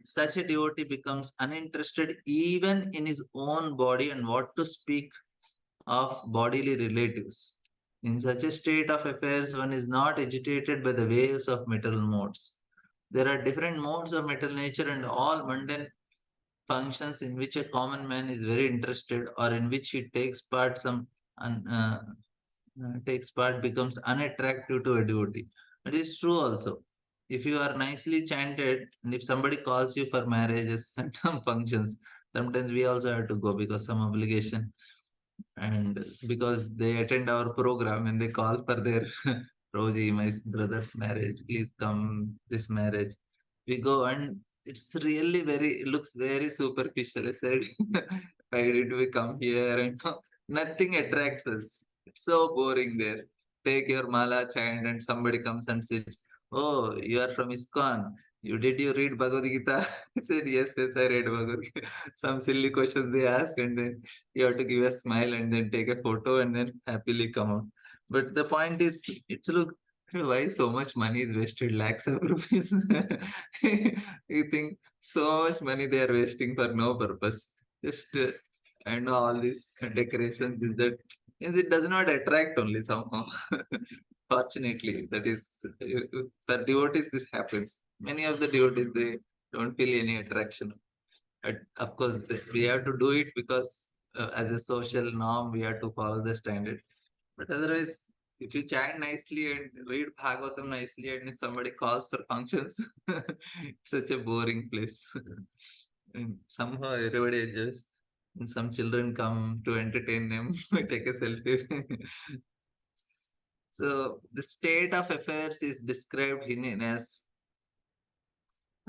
such a devotee becomes uninterested even in his own body, and what to speak of bodily relatives. In such a state of affairs, one is not agitated by the waves of material modes. There are different modes of material nature, and all mundane functions in which a common man is very interested or in which he un, uh, takes part becomes unattractive to a devotee. It is true also. If you are nicely chanted and if somebody calls you for marriages and some functions, sometimes we also have to go because some obligation and because they attend our program and they call for their Roji, my brother's marriage, please come this marriage. We go and it's really very, it looks very superficial. I said, why did we come here? And nothing attracts us. It's so boring there. Take your mala chant and somebody comes and sits. Oh, you are from ISKCON. Did you read Bhagavad Gita? I said, yes, I read Bhagavad Gita. Some silly questions they ask and then you have to give a smile and then take a photo and then happily come out. But the point is, it's look why so much money is wasted, lakhs of rupees. You think so much money they are wasting for no purpose. Just I know all these decorations is that means it does not attract only somehow. Fortunately, that is for devotees this happens. Many of the devotees they don't feel any attraction. But of course, we have to do it because as a social norm, we have to follow the standard. But otherwise, if you chant nicely and read Bhagavatam nicely, and if somebody calls for functions, it's such a boring place. And somehow everybody enjoys. And some children come to entertain them, take a selfie. So the state of affairs is described in as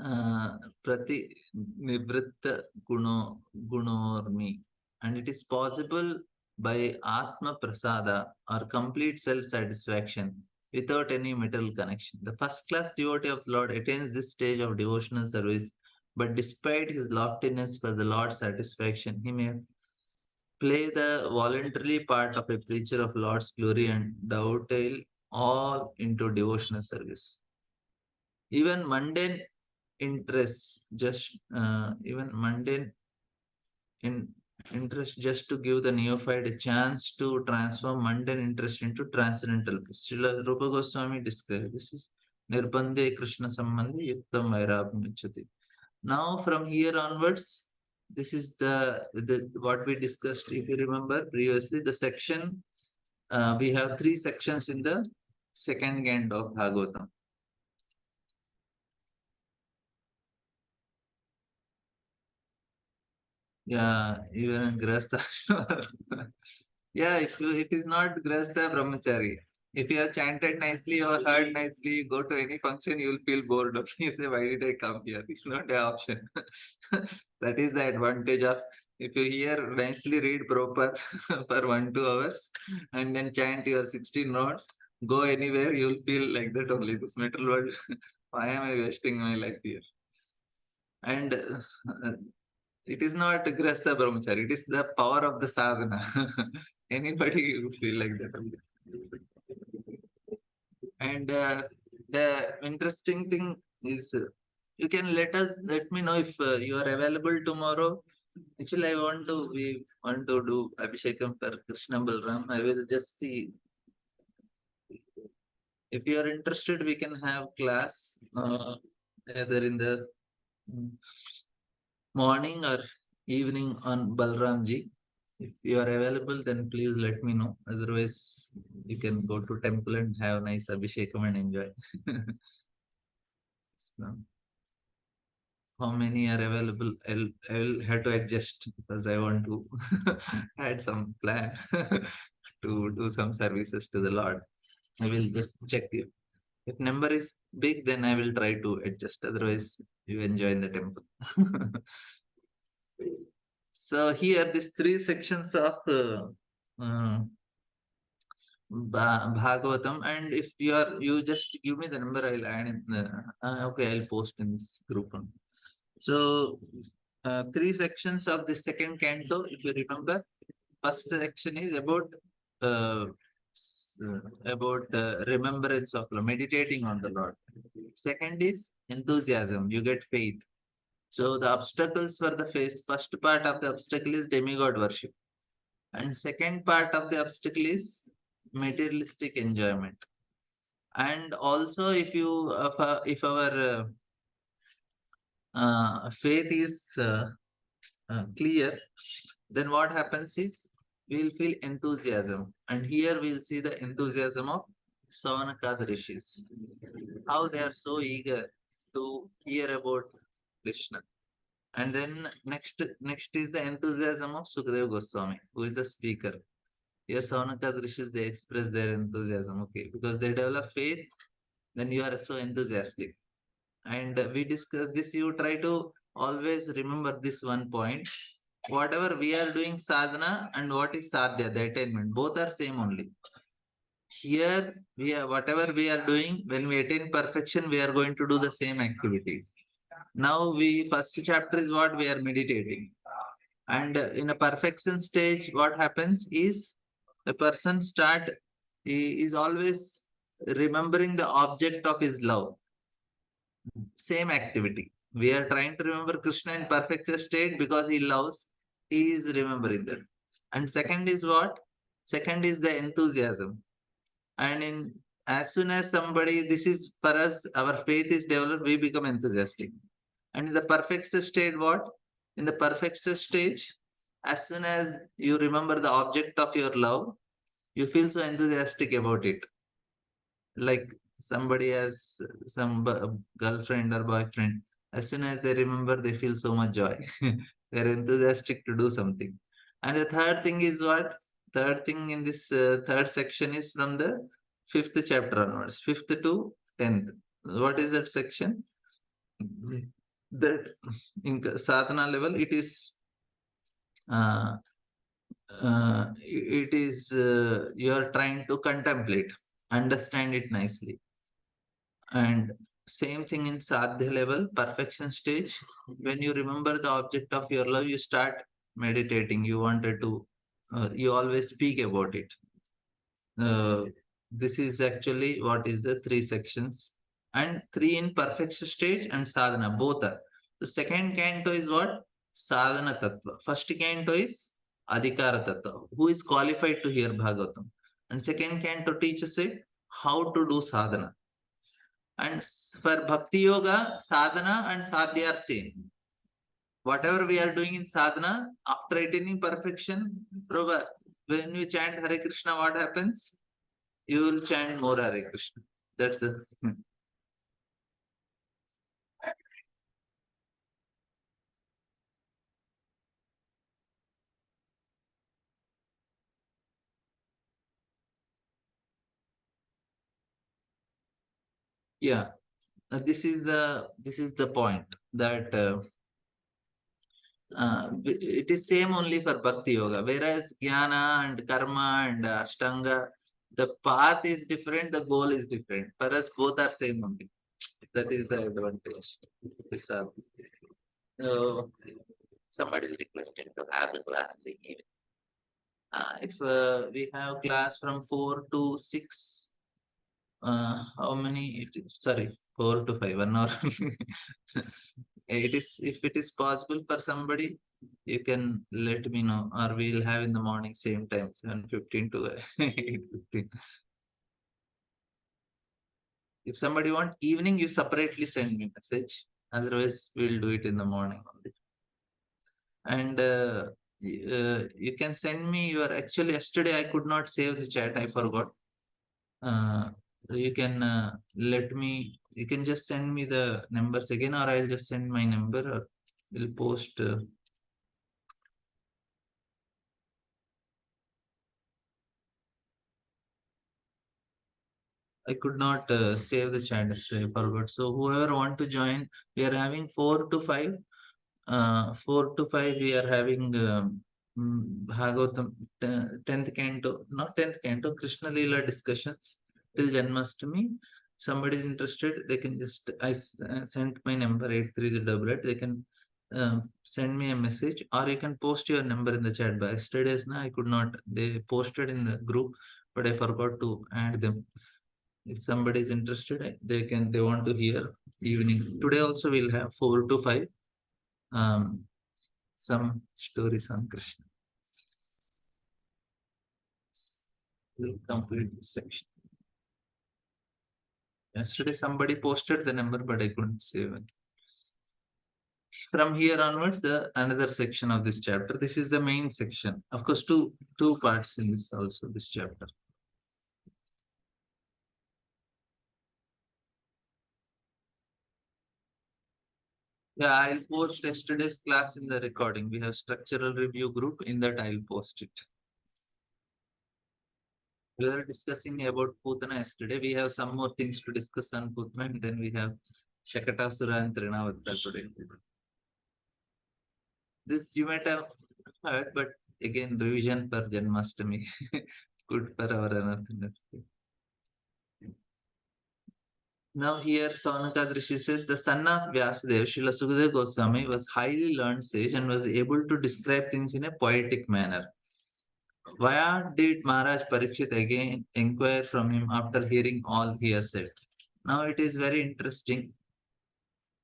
uh, prati nivritta guno gunormi, and it is possible by atma prasada or complete self satisfaction without any material connection. The first class devotee of the Lord attains this stage of devotional service, but despite his loftiness for the Lord's satisfaction, he may play the voluntary part of a preacher of Lord's glory and dovetail all into devotional service. Even mundane interests, just even mundane in, interest, just to give the neophyte a chance to transform mundane interest into transcendental bliss. Srila Rupa Goswami described this is Nirbandhe Krishna Sambandhi Yuktam Vairabhyam. Now from here onwards, this is the what we discussed. If you remember previously, the section we have three sections in the second end of Bhagavatam. Yeah, even in Grasta. Yeah, if it is not Grasta Brahmachari. If you have chanted nicely or heard nicely, you go to any function, you will feel bored. You say, why did I come here? It's not an option. That is the advantage of if you hear nicely read proper for 1 2 hours and then chant your 16 notes, go anywhere, you'll feel like that only. This metal world, why am I wasting my life here? And it is not Grasta Brahmachari, it is the power of the sadhana. Anybody will feel like that only. And the interesting thing is, you can let me know if you are available tomorrow. Actually, we want to do Abhishekam for Krishna Balram. I will just see if you are interested. We can have class either in the mm, morning or evening on Balramji. If you are available, then please let me know. Otherwise, you can go to temple and have nice Abhishekam and enjoy. So, how many are available? I will have to adjust because I want to add some plan to do some services to the Lord. I will just check if number is big, then I will try to adjust. Otherwise, you enjoy in the temple. So here, these three sections of uh, Bhagavatam, and if you just give me the number, I'll add in. Okay, I'll post in this group one. So, three sections of the second canto, if you remember. First section is uh, about remembrance of Lord, meditating on the Lord. Second is enthusiasm. You get faith. So the obstacles for the first part of the obstacle is demigod worship, and second part of the obstacle is materialistic enjoyment. And also, if our faith is clear, then what happens is we'll feel enthusiasm. And here we'll see the enthusiasm of Savanakad rishis, how they are so eager to hear about Krishna. And then next is the enthusiasm of Sukadeva Goswami, who is the speaker. Here Savanakad rishis, they express their enthusiasm, okay, because they develop faith, then you are so enthusiastic. And we discuss this, you try to always remember this one point. Whatever we are doing sadhana and what is sadhya, the attainment, both are same only. Here we are, whatever we are doing, when we attain perfection, we are going to do the same activities. Now we first chapter is what we are meditating, and in a perfection stage, what happens is the person he is always remembering the object of his love. Same activity. We are trying to remember Krishna in perfect state because he loves, he is remembering that. And second is what? Second is the enthusiasm. And in as soon as somebody, this is for us, our faith is developed, we become enthusiastic. And in the perfect state, what? In the perfect stage, as soon as you remember the object of your love, you feel so enthusiastic about it. Like somebody has some girlfriend or boyfriend, as soon as they remember, they feel so much joy. They're enthusiastic to do something. And the third thing is what? Third thing in this third section is from the fifth chapter onwards, fifth to 10th. What is that section? That in sadhana level, it is uh, it is you are trying to contemplate, understand it nicely. And same thing in sadhya level, perfection stage. When you remember the object of your love, you start meditating. You wanted to, you always speak about it. Uh, this is actually what is the three sections, and three in perfect stage and sadhana both are. The second canto is what? Sadhana tattva. First canto is adhikara tattva. Who is qualified to hear Bhagavatam? And second canto teaches it how to do sadhana. And for Bhakti Yoga, sadhana and sadhya are same. Whatever we are doing in sadhana, after attaining perfection, Prabhu, when you chant Hare Krishna, what happens? You will chant more Hare Krishna. That's the Yeah, this is the point that it is same only for bhakti yoga, whereas jnana and karma and ashtanga, the path is different, the goal is different. For us both are same only. That is the advantage. This so somebody is requested to have the class in the evening. If we have class from 4 to 6, how many it is? Sorry, 4 to 5, 1 hour. It is, if it is possible for somebody, you can let me know, or we'll have in the morning same time, 7:15 to 8:15. If somebody want evening, you separately send me message. Otherwise, we'll do it in the morning only. And you can send me your, actually yesterday I could not save the chat, I forgot. Uh, you can let me, you can just send me the numbers again, or I'll just send my number, or we'll post. I could not save the chat yesterday, I forgot. So whoever want to join, we are having 4 to 5 we are having Bhagavatam, 10th canto, not 10th canto, Krishna Leela discussions till Janmashtami. Somebody is interested, they can just, sent my number 83088, they can send me a message, or you can post your number in the chat box. Yesterday's na I could not, they posted in the group, but I forgot to add them. If somebody is interested, they want to hear evening. Today also we'll have 4 to 5. Um, some stories on Krishna. We'll complete this section. Yesterday somebody posted the number, but I couldn't save it. From here onwards, the another section of this chapter. This is the main section. Of course, two parts in this also, this chapter. Yeah, I'll post yesterday's class in the recording. We have structural review group, in that I'll post it. We were discussing about Putana yesterday. We have some more things to discuss on Putana, and then we have Shakatasura and Trinavatta today. This you might have heard, but again, revision for Janmashtami. Good for our Anartha. Now here Saunaka Rishi says the son of Vyasadeva, Srila Sukadeva Goswami, was highly learned sage and was able to describe things in a poetic manner. Why did Maharaj Parikshit again inquire from him after hearing all he has said? Now it is very interesting.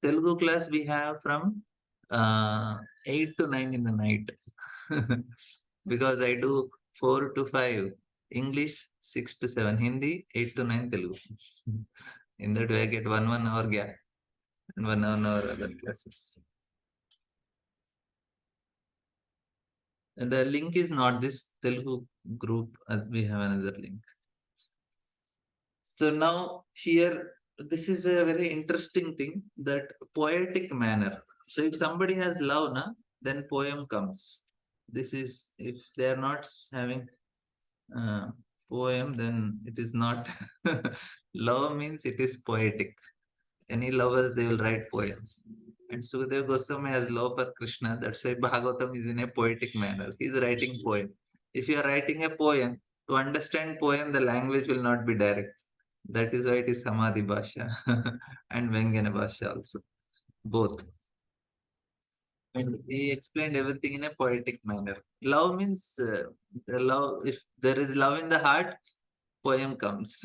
Telugu class we have from 8 to 9 in the night. Because I do 4 to 5 English, 6 to 7 Hindi, 8 to 9 Telugu. In that way I get 1 hour gap and 1 hour other classes. And the link is not this Telugu group, we have another link. So now here, this is a very interesting thing, that poetic manner. So if somebody has love, na, then poem comes. This is, if they are not having uh, poem, then it is not. Love means it is poetic. Any lovers, they will write poems. And Sukadeva Goswami has love for Krishna. That's why Bhagavatam is in a poetic manner. He is writing poem. If you are writing a poem, to understand poem, the language will not be direct. That is why it is Samadhi Bhasha and Vengana Bhasha also, both. And he explained everything in a poetic manner. Love means the love. If there is love in the heart, poem comes.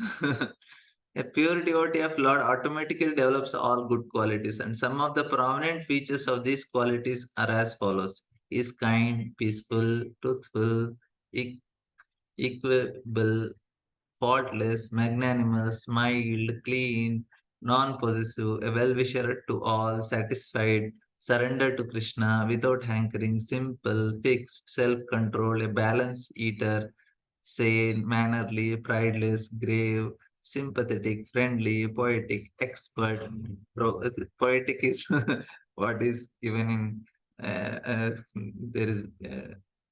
A pure devotee of Lord automatically develops all good qualities, and some of the prominent features of these qualities are as follows: he is kind, peaceful, truthful, equable, faultless, magnanimous, mild, clean, non-possessive, a well-wisher to all, satisfied, surrendered to Krishna, without hankering, simple, fixed, self-control, a balanced eater, sane, mannerly, prideless, grave, sympathetic, friendly, poetic, expert. Poetic is what is given in there is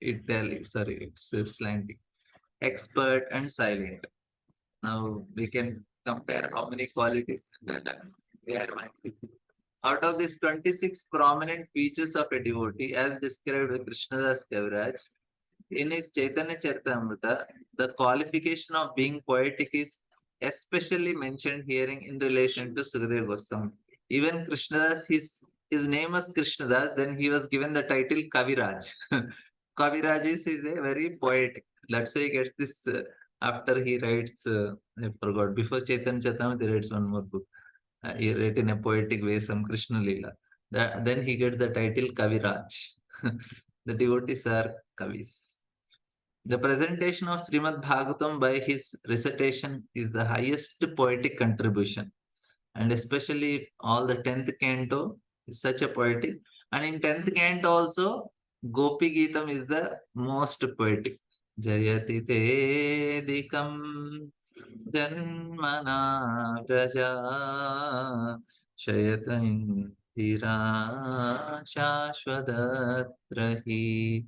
italic. Sorry, it's slanting. Expert and silent. Now we can Compare how many qualities they are mindful. Out of these 26 prominent features of a devotee, as described by Krishnadas Kaviraj, in his Chaitanya Charitamrita, the qualification of being poetic is especially mentioned here in relation to Sukadeva Goswami. Even Krishnadas, his name was Krishnadas, then he was given the title Kaviraj. Kaviraj is a very poetic. That's why he gets this after he writes, I forgot, before Chaitanya Charitamrita, he writes one more book. He wrote in a poetic way some Krishna Leela. Then he gets the title Kaviraj. The devotees are Kavis. The presentation of Srimad Bhagavatam by his recitation is the highest poetic contribution, and especially all the 10th canto is such a poetic. And in 10th canto also, Gopi Geetam is the most poetic. Jayati te dikam janmana praja shayata indira shashwadatrahi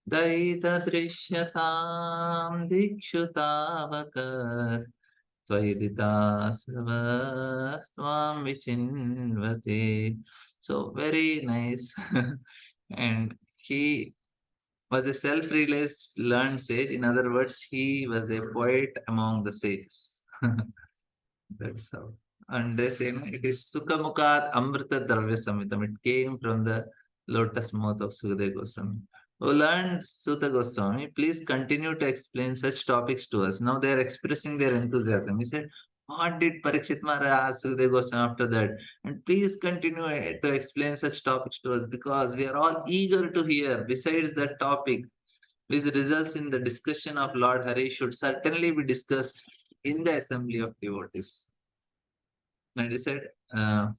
दयितदृश्यतां दिक्षु तावक त्वयिदितासवस्त्वां विचिन्वते. So very nice. And he was a self-realized learned sage. In other words, he was a poet among the sages. That's how. And they say no, it is Sukhamukhat Amrita Dravya Samitam. It came from the lotus mouth of Sukadeva Goswami. Who learned Sutta Goswami, please continue to explain such topics to us. Now they are expressing their enthusiasm. He said, what did Parikshit Maharaj ask Sukadeva Goswami after that? And please continue to explain such topics to us because we are all eager to hear. Besides that topic, which results in the discussion of Lord Hari, should certainly be discussed in the assembly of devotees. And he said, uh,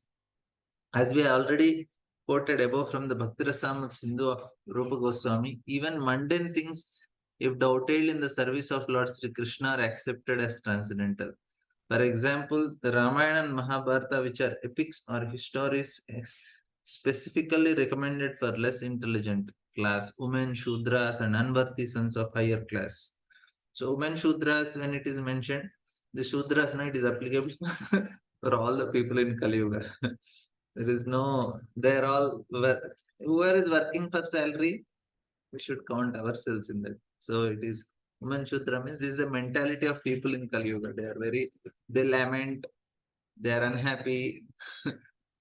as we already quoted above from the Bhaktirasamad Sindhu of Rupa Goswami, even mundane things, if dovetailed in the service of Lord Sri Krishna, are accepted as transcendental. For example, the Ramayana and Mahabharata, which are epics or histories, specifically recommended for less intelligent class, women, Shudras, and unworthy sons of higher class. So, women Shudras, when it is mentioned, the Shudras, no, it is applicable for all the people in Kali Yuga. There is no, they're all, whoever is working for salary, we should count ourselves in that. So it is woman Shudra means this is the mentality of people in Kali Yuga. They are very, they lament, they are unhappy,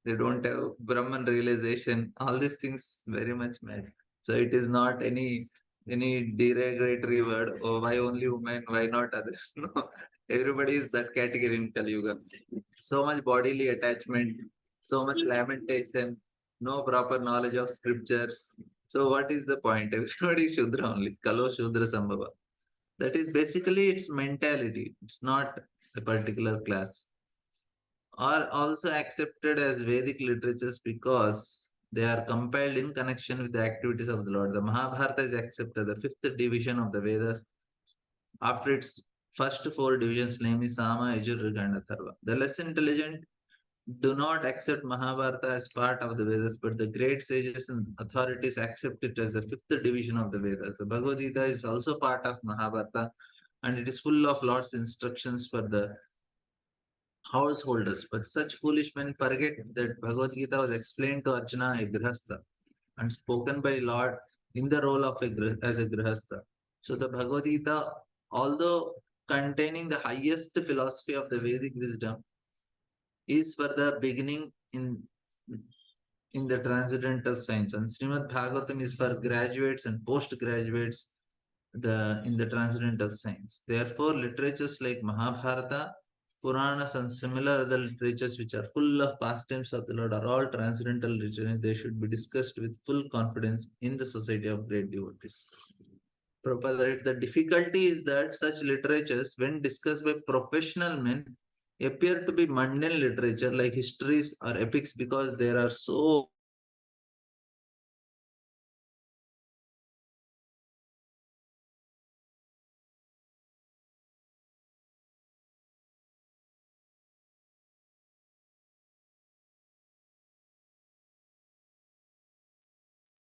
they don't have Brahman realization. All these things very much match. So it is not any derogatory word. Oh, why only women? Why not others? No, everybody is that category in Kali Yuga. So much bodily attachment, so much lamentation, no proper knowledge of scriptures. So what is the point? Everybody is Shudra only. Kalo Shudra Sambhava. That is basically its mentality. It's not a particular class. Are also accepted as Vedic literatures because they are compiled in connection with the activities of the Lord. The Mahabharata is accepted, the fifth division of the Vedas, after its first four divisions, namely Sama, Yajur, and Atharva. The less intelligent do not accept Mahabharata as part of the Vedas, but the great sages and authorities accept it as the fifth division of the Vedas. The Bhagavad Gita is also part of Mahabharata and it is full of Lord's instructions for the householders. But such foolish men forget that Bhagavad Gita was explained to Arjuna a Grihastha and spoken by Lord in the role of as a Grihastha. So the Bhagavad Gita, although containing the highest philosophy of the Vedic wisdom, is for the beginning in the transcendental science, and Srimad Bhagavatam is for graduates and postgraduates in the transcendental science. Therefore, literatures like Mahabharata, Puranas, and similar other literatures which are full of pastimes of the Lord are all transcendental literatures. They should be discussed with full confidence in the society of great devotees. Prabhupada writes, the difficulty is that such literatures, when discussed by professional men, appear to be mundane literature like histories or epics because there are so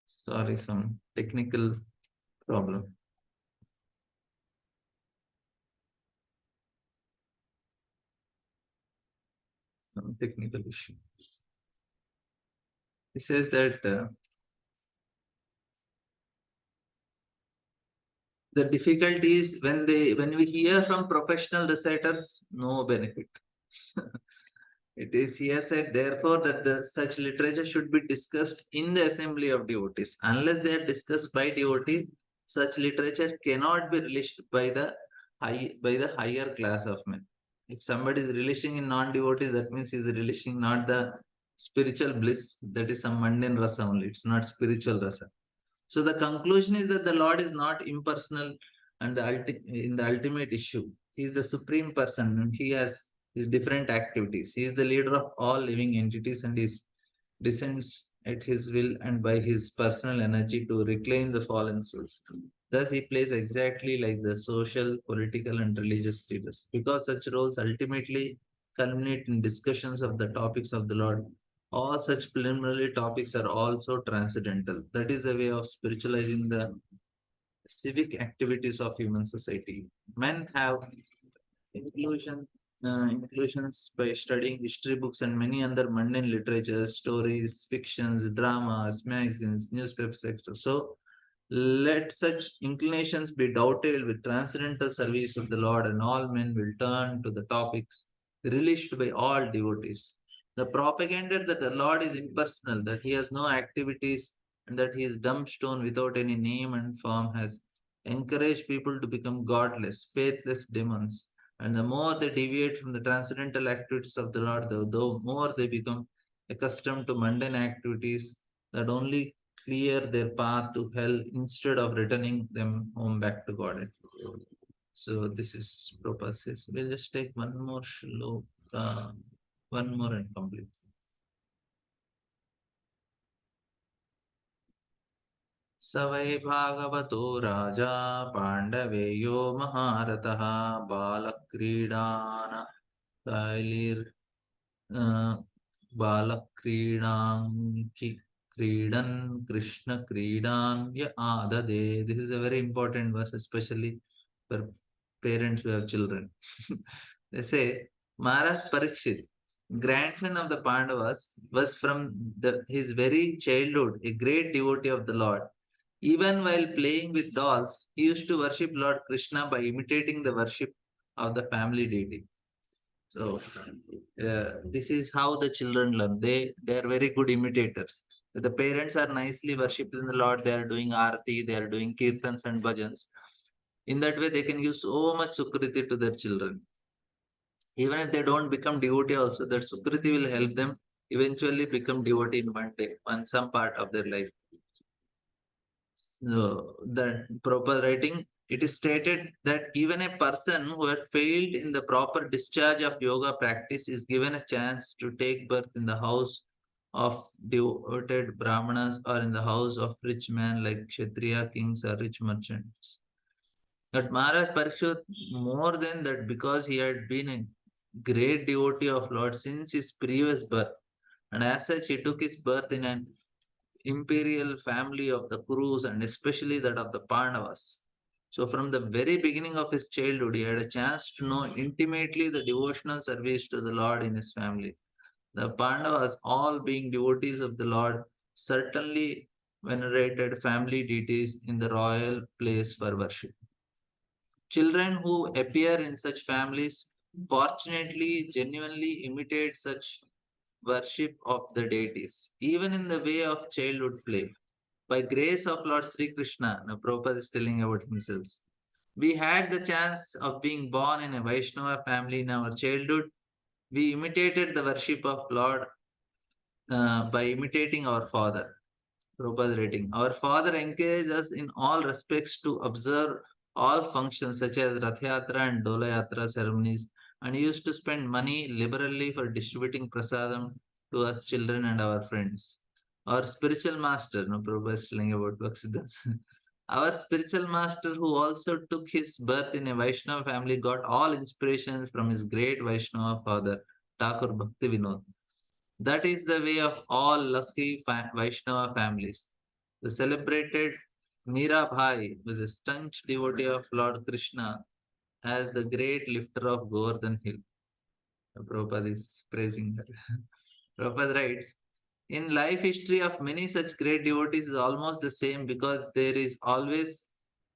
sorry, some technical problem. Some technical issue. He says that the difficulty is when we hear from professional reciters, no benefit. It is here said, therefore, that such literature should be discussed in the assembly of devotees. Unless they are discussed by devotee, such literature cannot be released by the higher class of men. If somebody is releasing in non-devotees, that means he is releasing not the spiritual bliss, that is some mundane rasa only. It's not spiritual rasa. So the conclusion is that the Lord is not impersonal and in the ultimate issue. He is the supreme person and he has his different activities. He is the leader of all living entities and is descends at his will and by his personal energy to reclaim the fallen souls. Thus, he plays exactly like the social, political, and religious leaders. Because such roles ultimately culminate in discussions of the topics of the Lord, all such preliminary topics are also transcendental. That is a way of spiritualizing the civic activities of human society. Men have inclusion inclusions by studying history books and many other mundane literature, stories, fictions, dramas, magazines, newspapers, etc. So let such inclinations be dovetailed with transcendental service of the Lord, and all men will turn to the topics relished by all devotees. The propaganda that the Lord is impersonal, that he has no activities, and that he is dumb stone without any name and form has encouraged people to become godless, faithless demons. And the more they deviate from the transcendental activities of the Lord, the more they become accustomed to mundane activities that only clear their path to hell instead of returning them home back to God. So this is Prabhupada. We'll just take one more shloka, one more and complete. स वै भागवतो राजा पाण्डवेयो महारथः बालक्रीडान कैलिर् बालक्रीडाङ्कि क्रीडन् कृष्णक्रीडान्य आददे. This is a very important verse, especially for parents who have children. They say Maharaj Parikshit, grandson of the Pandavas, was from his very childhood a great devotee of the Lord. Even while playing with dolls, he used to worship Lord Krishna by imitating the worship of the family deity. So this is how the children learn. They are very good imitators. If the parents are nicely worshipping the Lord, they are doing arti, they are doing kirtans and bhajans. In that way, they can give so much sukriti to their children. Even if they don't become devotee, also that sukriti will help them eventually become devotee in one day, on some part of their life. So the proper writing, it is stated that even a person who had failed in the proper discharge of yoga practice is given a chance to take birth in the house of devoted brahmanas or in the house of rich men like kshatriya kings or rich merchants. But Maharaj Parikshit, more than that, because he had been a great devotee of Lord since his previous birth, and as such he took his birth in an imperial family of the Kurus and especially that of the Pandavas. So, from the very beginning of his childhood, he had a chance to know intimately the devotional service to the Lord in his family. The Pandavas, all being devotees of the Lord, certainly venerated family deities in the royal place for worship. Children who appear in such families fortunately genuinely imitate such worship of the deities, even in the way of childhood play. By grace of Lord Sri Krishna, now Prabhupada is telling about himself. We had the chance of being born in a Vaishnava family in our childhood. We imitated the worship of Lord by imitating our father. Prabhupada rating. Our father encouraged us in all respects to observe all functions such as Rath Yatra and Dola Yatra ceremonies, and he used to spend money liberally for distributing prasadam to us children and our friends. Our spiritual master, no Prabhupada is telling about Bhaktisiddhas. Our spiritual master, who also took his birth in a Vaishnava family, got all inspirations from his great Vaishnava father, Thakur Bhakti Vinod. That is the way of all lucky Vaishnava families. The celebrated Meera Bhai was a staunch devotee of Lord Krishna as the great lifter of Govardhan Hill. Prabhupada is praising her. Prabhupada writes, in life history of many such great devotees is almost the same because there is always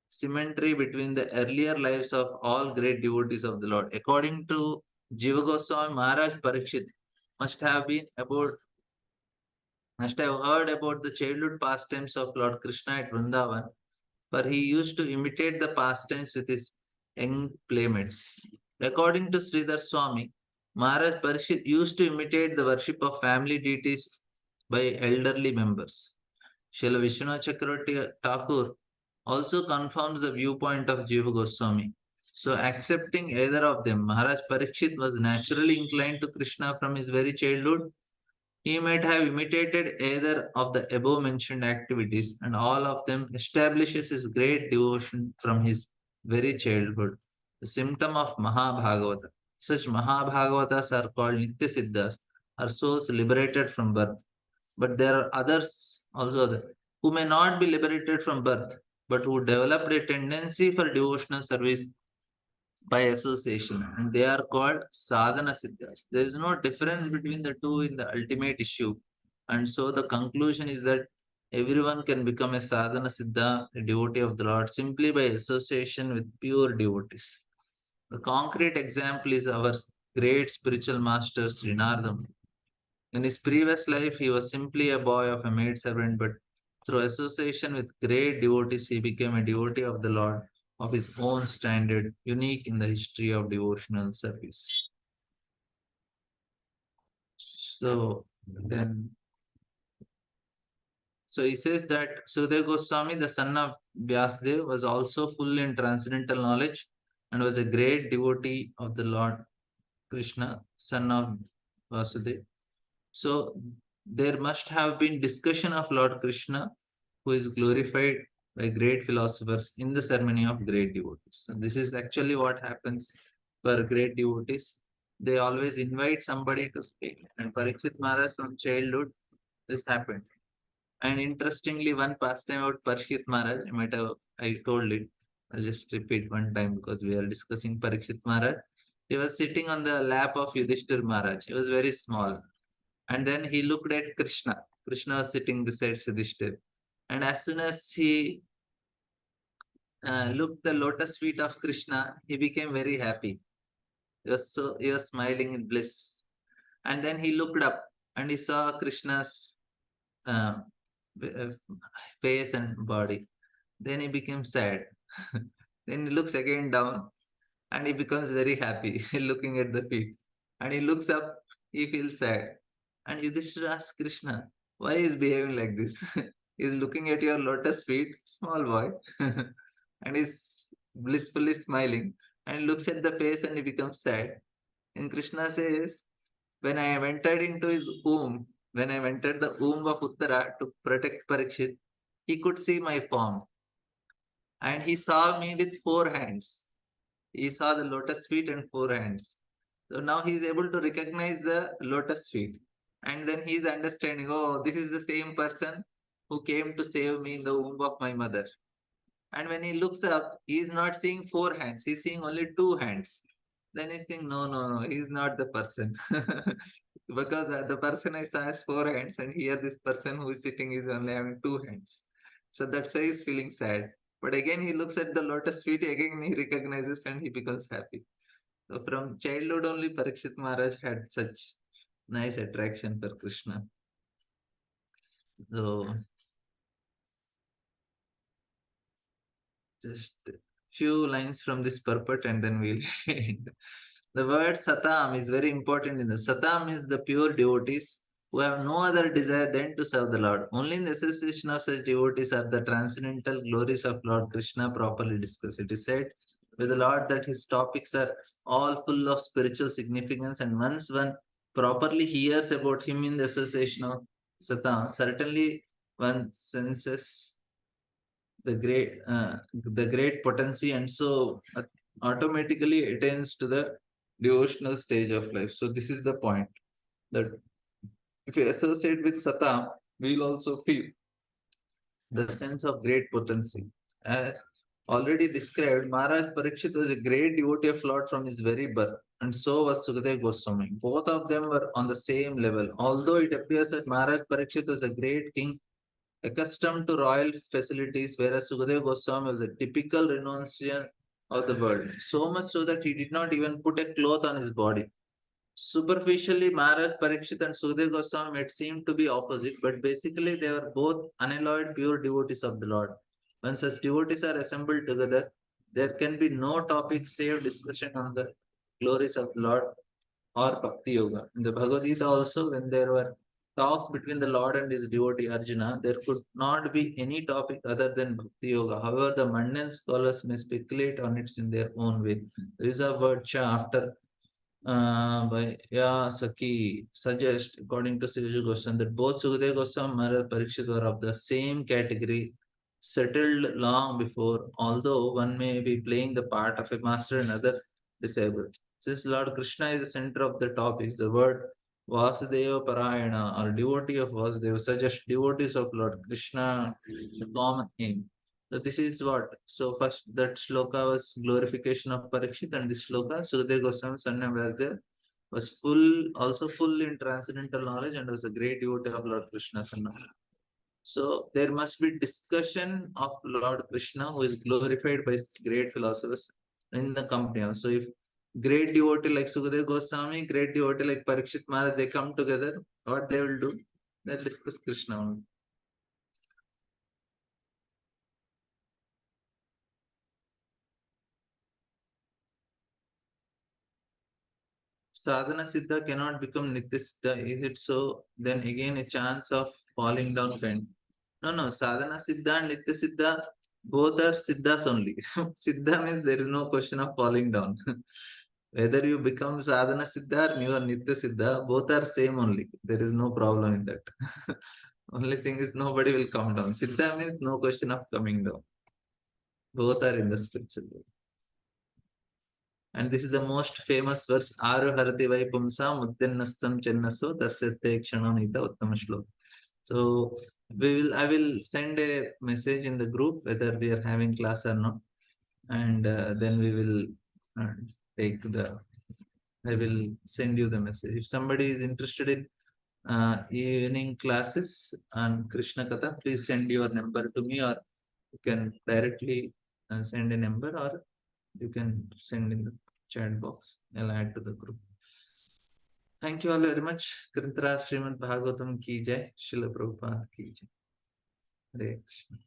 symmetry between the earlier lives of all great devotees of the Lord. According to Jiva Goswami, Maharaj Parikshit must have been about must have heard about the childhood pastimes of Lord Krishna at Vrindavan, for he used to imitate the pastimes with his young playmates. According to Sridhar Swami, Maharaj Parishit used to imitate the worship of family deities by elderly members. Srila Vishwanath Chakravarti Thakur also confirms the viewpoint of Jiva Goswami. So, accepting either of them, Maharaj Parikshit was naturally inclined to Krishna from his very childhood. He might have imitated either of the above mentioned activities, and all of them establishes his great devotion from his very childhood, the symptom of Mahabhagavata. Such Mahabhagavatas are called Nitya Siddhas, are souls liberated from birth. But there are others also who may not be liberated from birth, but who developed a tendency for devotional service by association, and they are called sadhana siddhas. There is no difference between the two in the ultimate issue, and so the conclusion is that everyone can become a sadhana siddha, a devotee of the Lord, simply by association with pure devotees. The concrete example is our great spiritual master Srinardam. In his previous life, he was simply a boy of a maidservant, but through association with great devotees, he became a devotee of the Lord of his own standard, unique in the history of devotional service. So then, so he says that Sudhir Goswami, the son of Vyasdev, was also full in transcendental knowledge and was a great devotee of the Lord Krishna, son of Vasudev. So there must have been discussion of Lord Krishna, who is glorified by great philosophers in the ceremony of great devotees. So this is actually what happens for great devotees. They always invite somebody to speak. And Parikshit Maharaj from childhood, this happened. And interestingly, one pastime about Parikshit Maharaj, I told it. I'll just repeat one time because we are discussing Parikshit Maharaj. He was sitting on the lap of Yudhishthir Maharaj. He was very small, and then he looked at Krishna. Krishna was sitting beside Yudhishthir. And as soon as he looked the lotus feet of Krishna, he became very happy. He was smiling in bliss. And then he looked up and he saw Krishna's uh, uh, face and body. Then he became sad. Then he looks again down and he becomes very happy looking at the feet. And he looks up, he feels sad. And Yudhishthira asks Krishna, why is behaving like this? He's looking at your lotus feet, small boy, and he's blissfully smiling and looks at the face and he becomes sad. And Krishna says, when I have entered into his womb, when I have entered the womb of Uttara to protect Parikshit, he could see my form and he saw me with four hands. He saw the lotus feet and four hands. So now he is able to recognize the lotus feet. And then he is understanding, oh, this is the same person who came to save me in the womb of my mother. And when he looks up, he is not seeing four hands, he's seeing only two hands. Then he's thinking, no, no, no, he's not the person. Because the person I saw has four hands, and here this person who is sitting is only having two hands. So that's why he's feeling sad. But again, he looks at the lotus feet, again he recognizes and he becomes happy. So from childhood only, Parikshit Maharaj had such nice attraction for Krishna. So just few lines from this purport and then we'll end. The word satam is very important in the satam means the pure devotees who have no other desire than to serve the Lord. Only in the association of such devotees are the transcendental glories of Lord Krishna properly discussed. It is said with the Lord that his topics are all full of spiritual significance, and once one properly hears about him in the association of satam, certainly one senses the great potency, and so automatically attains to the devotional stage of life. So this is the point, that if we associate with satam, we'll also feel the sense of great potency. As already described, Maharaj Parikshit was a great devotee of Lord from his very birth, and so was Sukadeva Goswami. Both of them were on the same level. Although it appears that Maharaj Parikshit was a great king accustomed to royal facilities, whereas Sukadeva Goswami was a typical renunciant of the world, so much so that he did not even put a cloth on his body. Superficially, Maharaj Parikshit and Sukadeva Goswami might seem to be opposite, but basically they were both unalloyed pure devotees of the Lord. When such devotees are assembled together, there can be no topic save discussion on the glories of the Lord or Bhakti Yoga. In the Bhagavad Gita also, when there were talks between the Lord and his devotee Arjuna, there could not be any topic other than Bhakti Yoga. However, the mundane scholars may speculate on it in their own way. There is a word cha after by Saki suggest, according to Sivaju Goswami, that both Sukadeva Goswami and Maharaj Parikshit were of the same category, settled long before, although one may be playing the part of a master and other disabled. Since Lord Krishna is the center of the topics, the word Vasudeva Parayana or devotee of Vasudeva suggests devotees of Lord Krishna, the common aim. So this is what. So first that shloka was glorification of Parikshit, and this shloka Sukadeva Goswami son of Vasudeva was also full in transcendental knowledge and was a great devotee of Lord Krishna son of. So there must be discussion of Lord Krishna, who is glorified by great philosophers in the company. So if great devotee like Sukadeva Goswami, great devotee like Parikshit Maharaj, they come together, what they will do? They'll discuss Krishna only. Sadhana Siddha cannot become Nitya Siddha. Is it so? Then again a chance of falling down kind. No, no. Sadhana Siddha and Nitya Siddha both are Siddhas only. Siddha means there is no question of falling down. Whether you become Sadhana Siddha or you are Nitya Siddha, both are same only. There is no problem in that. Only thing is nobody will come down. Siddha means no question of coming down. Both are in the spiritual. And this is the most famous verse, Aru Harati Vaipumsa Muddennastam Chennaso Tasyate Kshananita Uttama Shlok. So I will send a message in the group whether we are having class or not, and then we will uh, take the. I will send you the message. If somebody is interested in evening classes and Krishna Katha, please send your number to me, or you can directly send a number, or you can send in the chat box. I'll add to the group. Thank you all very much. Kritara Srimad Bhagavatam ki jai. Srila Prabhupada ki jai. Hare Krishna.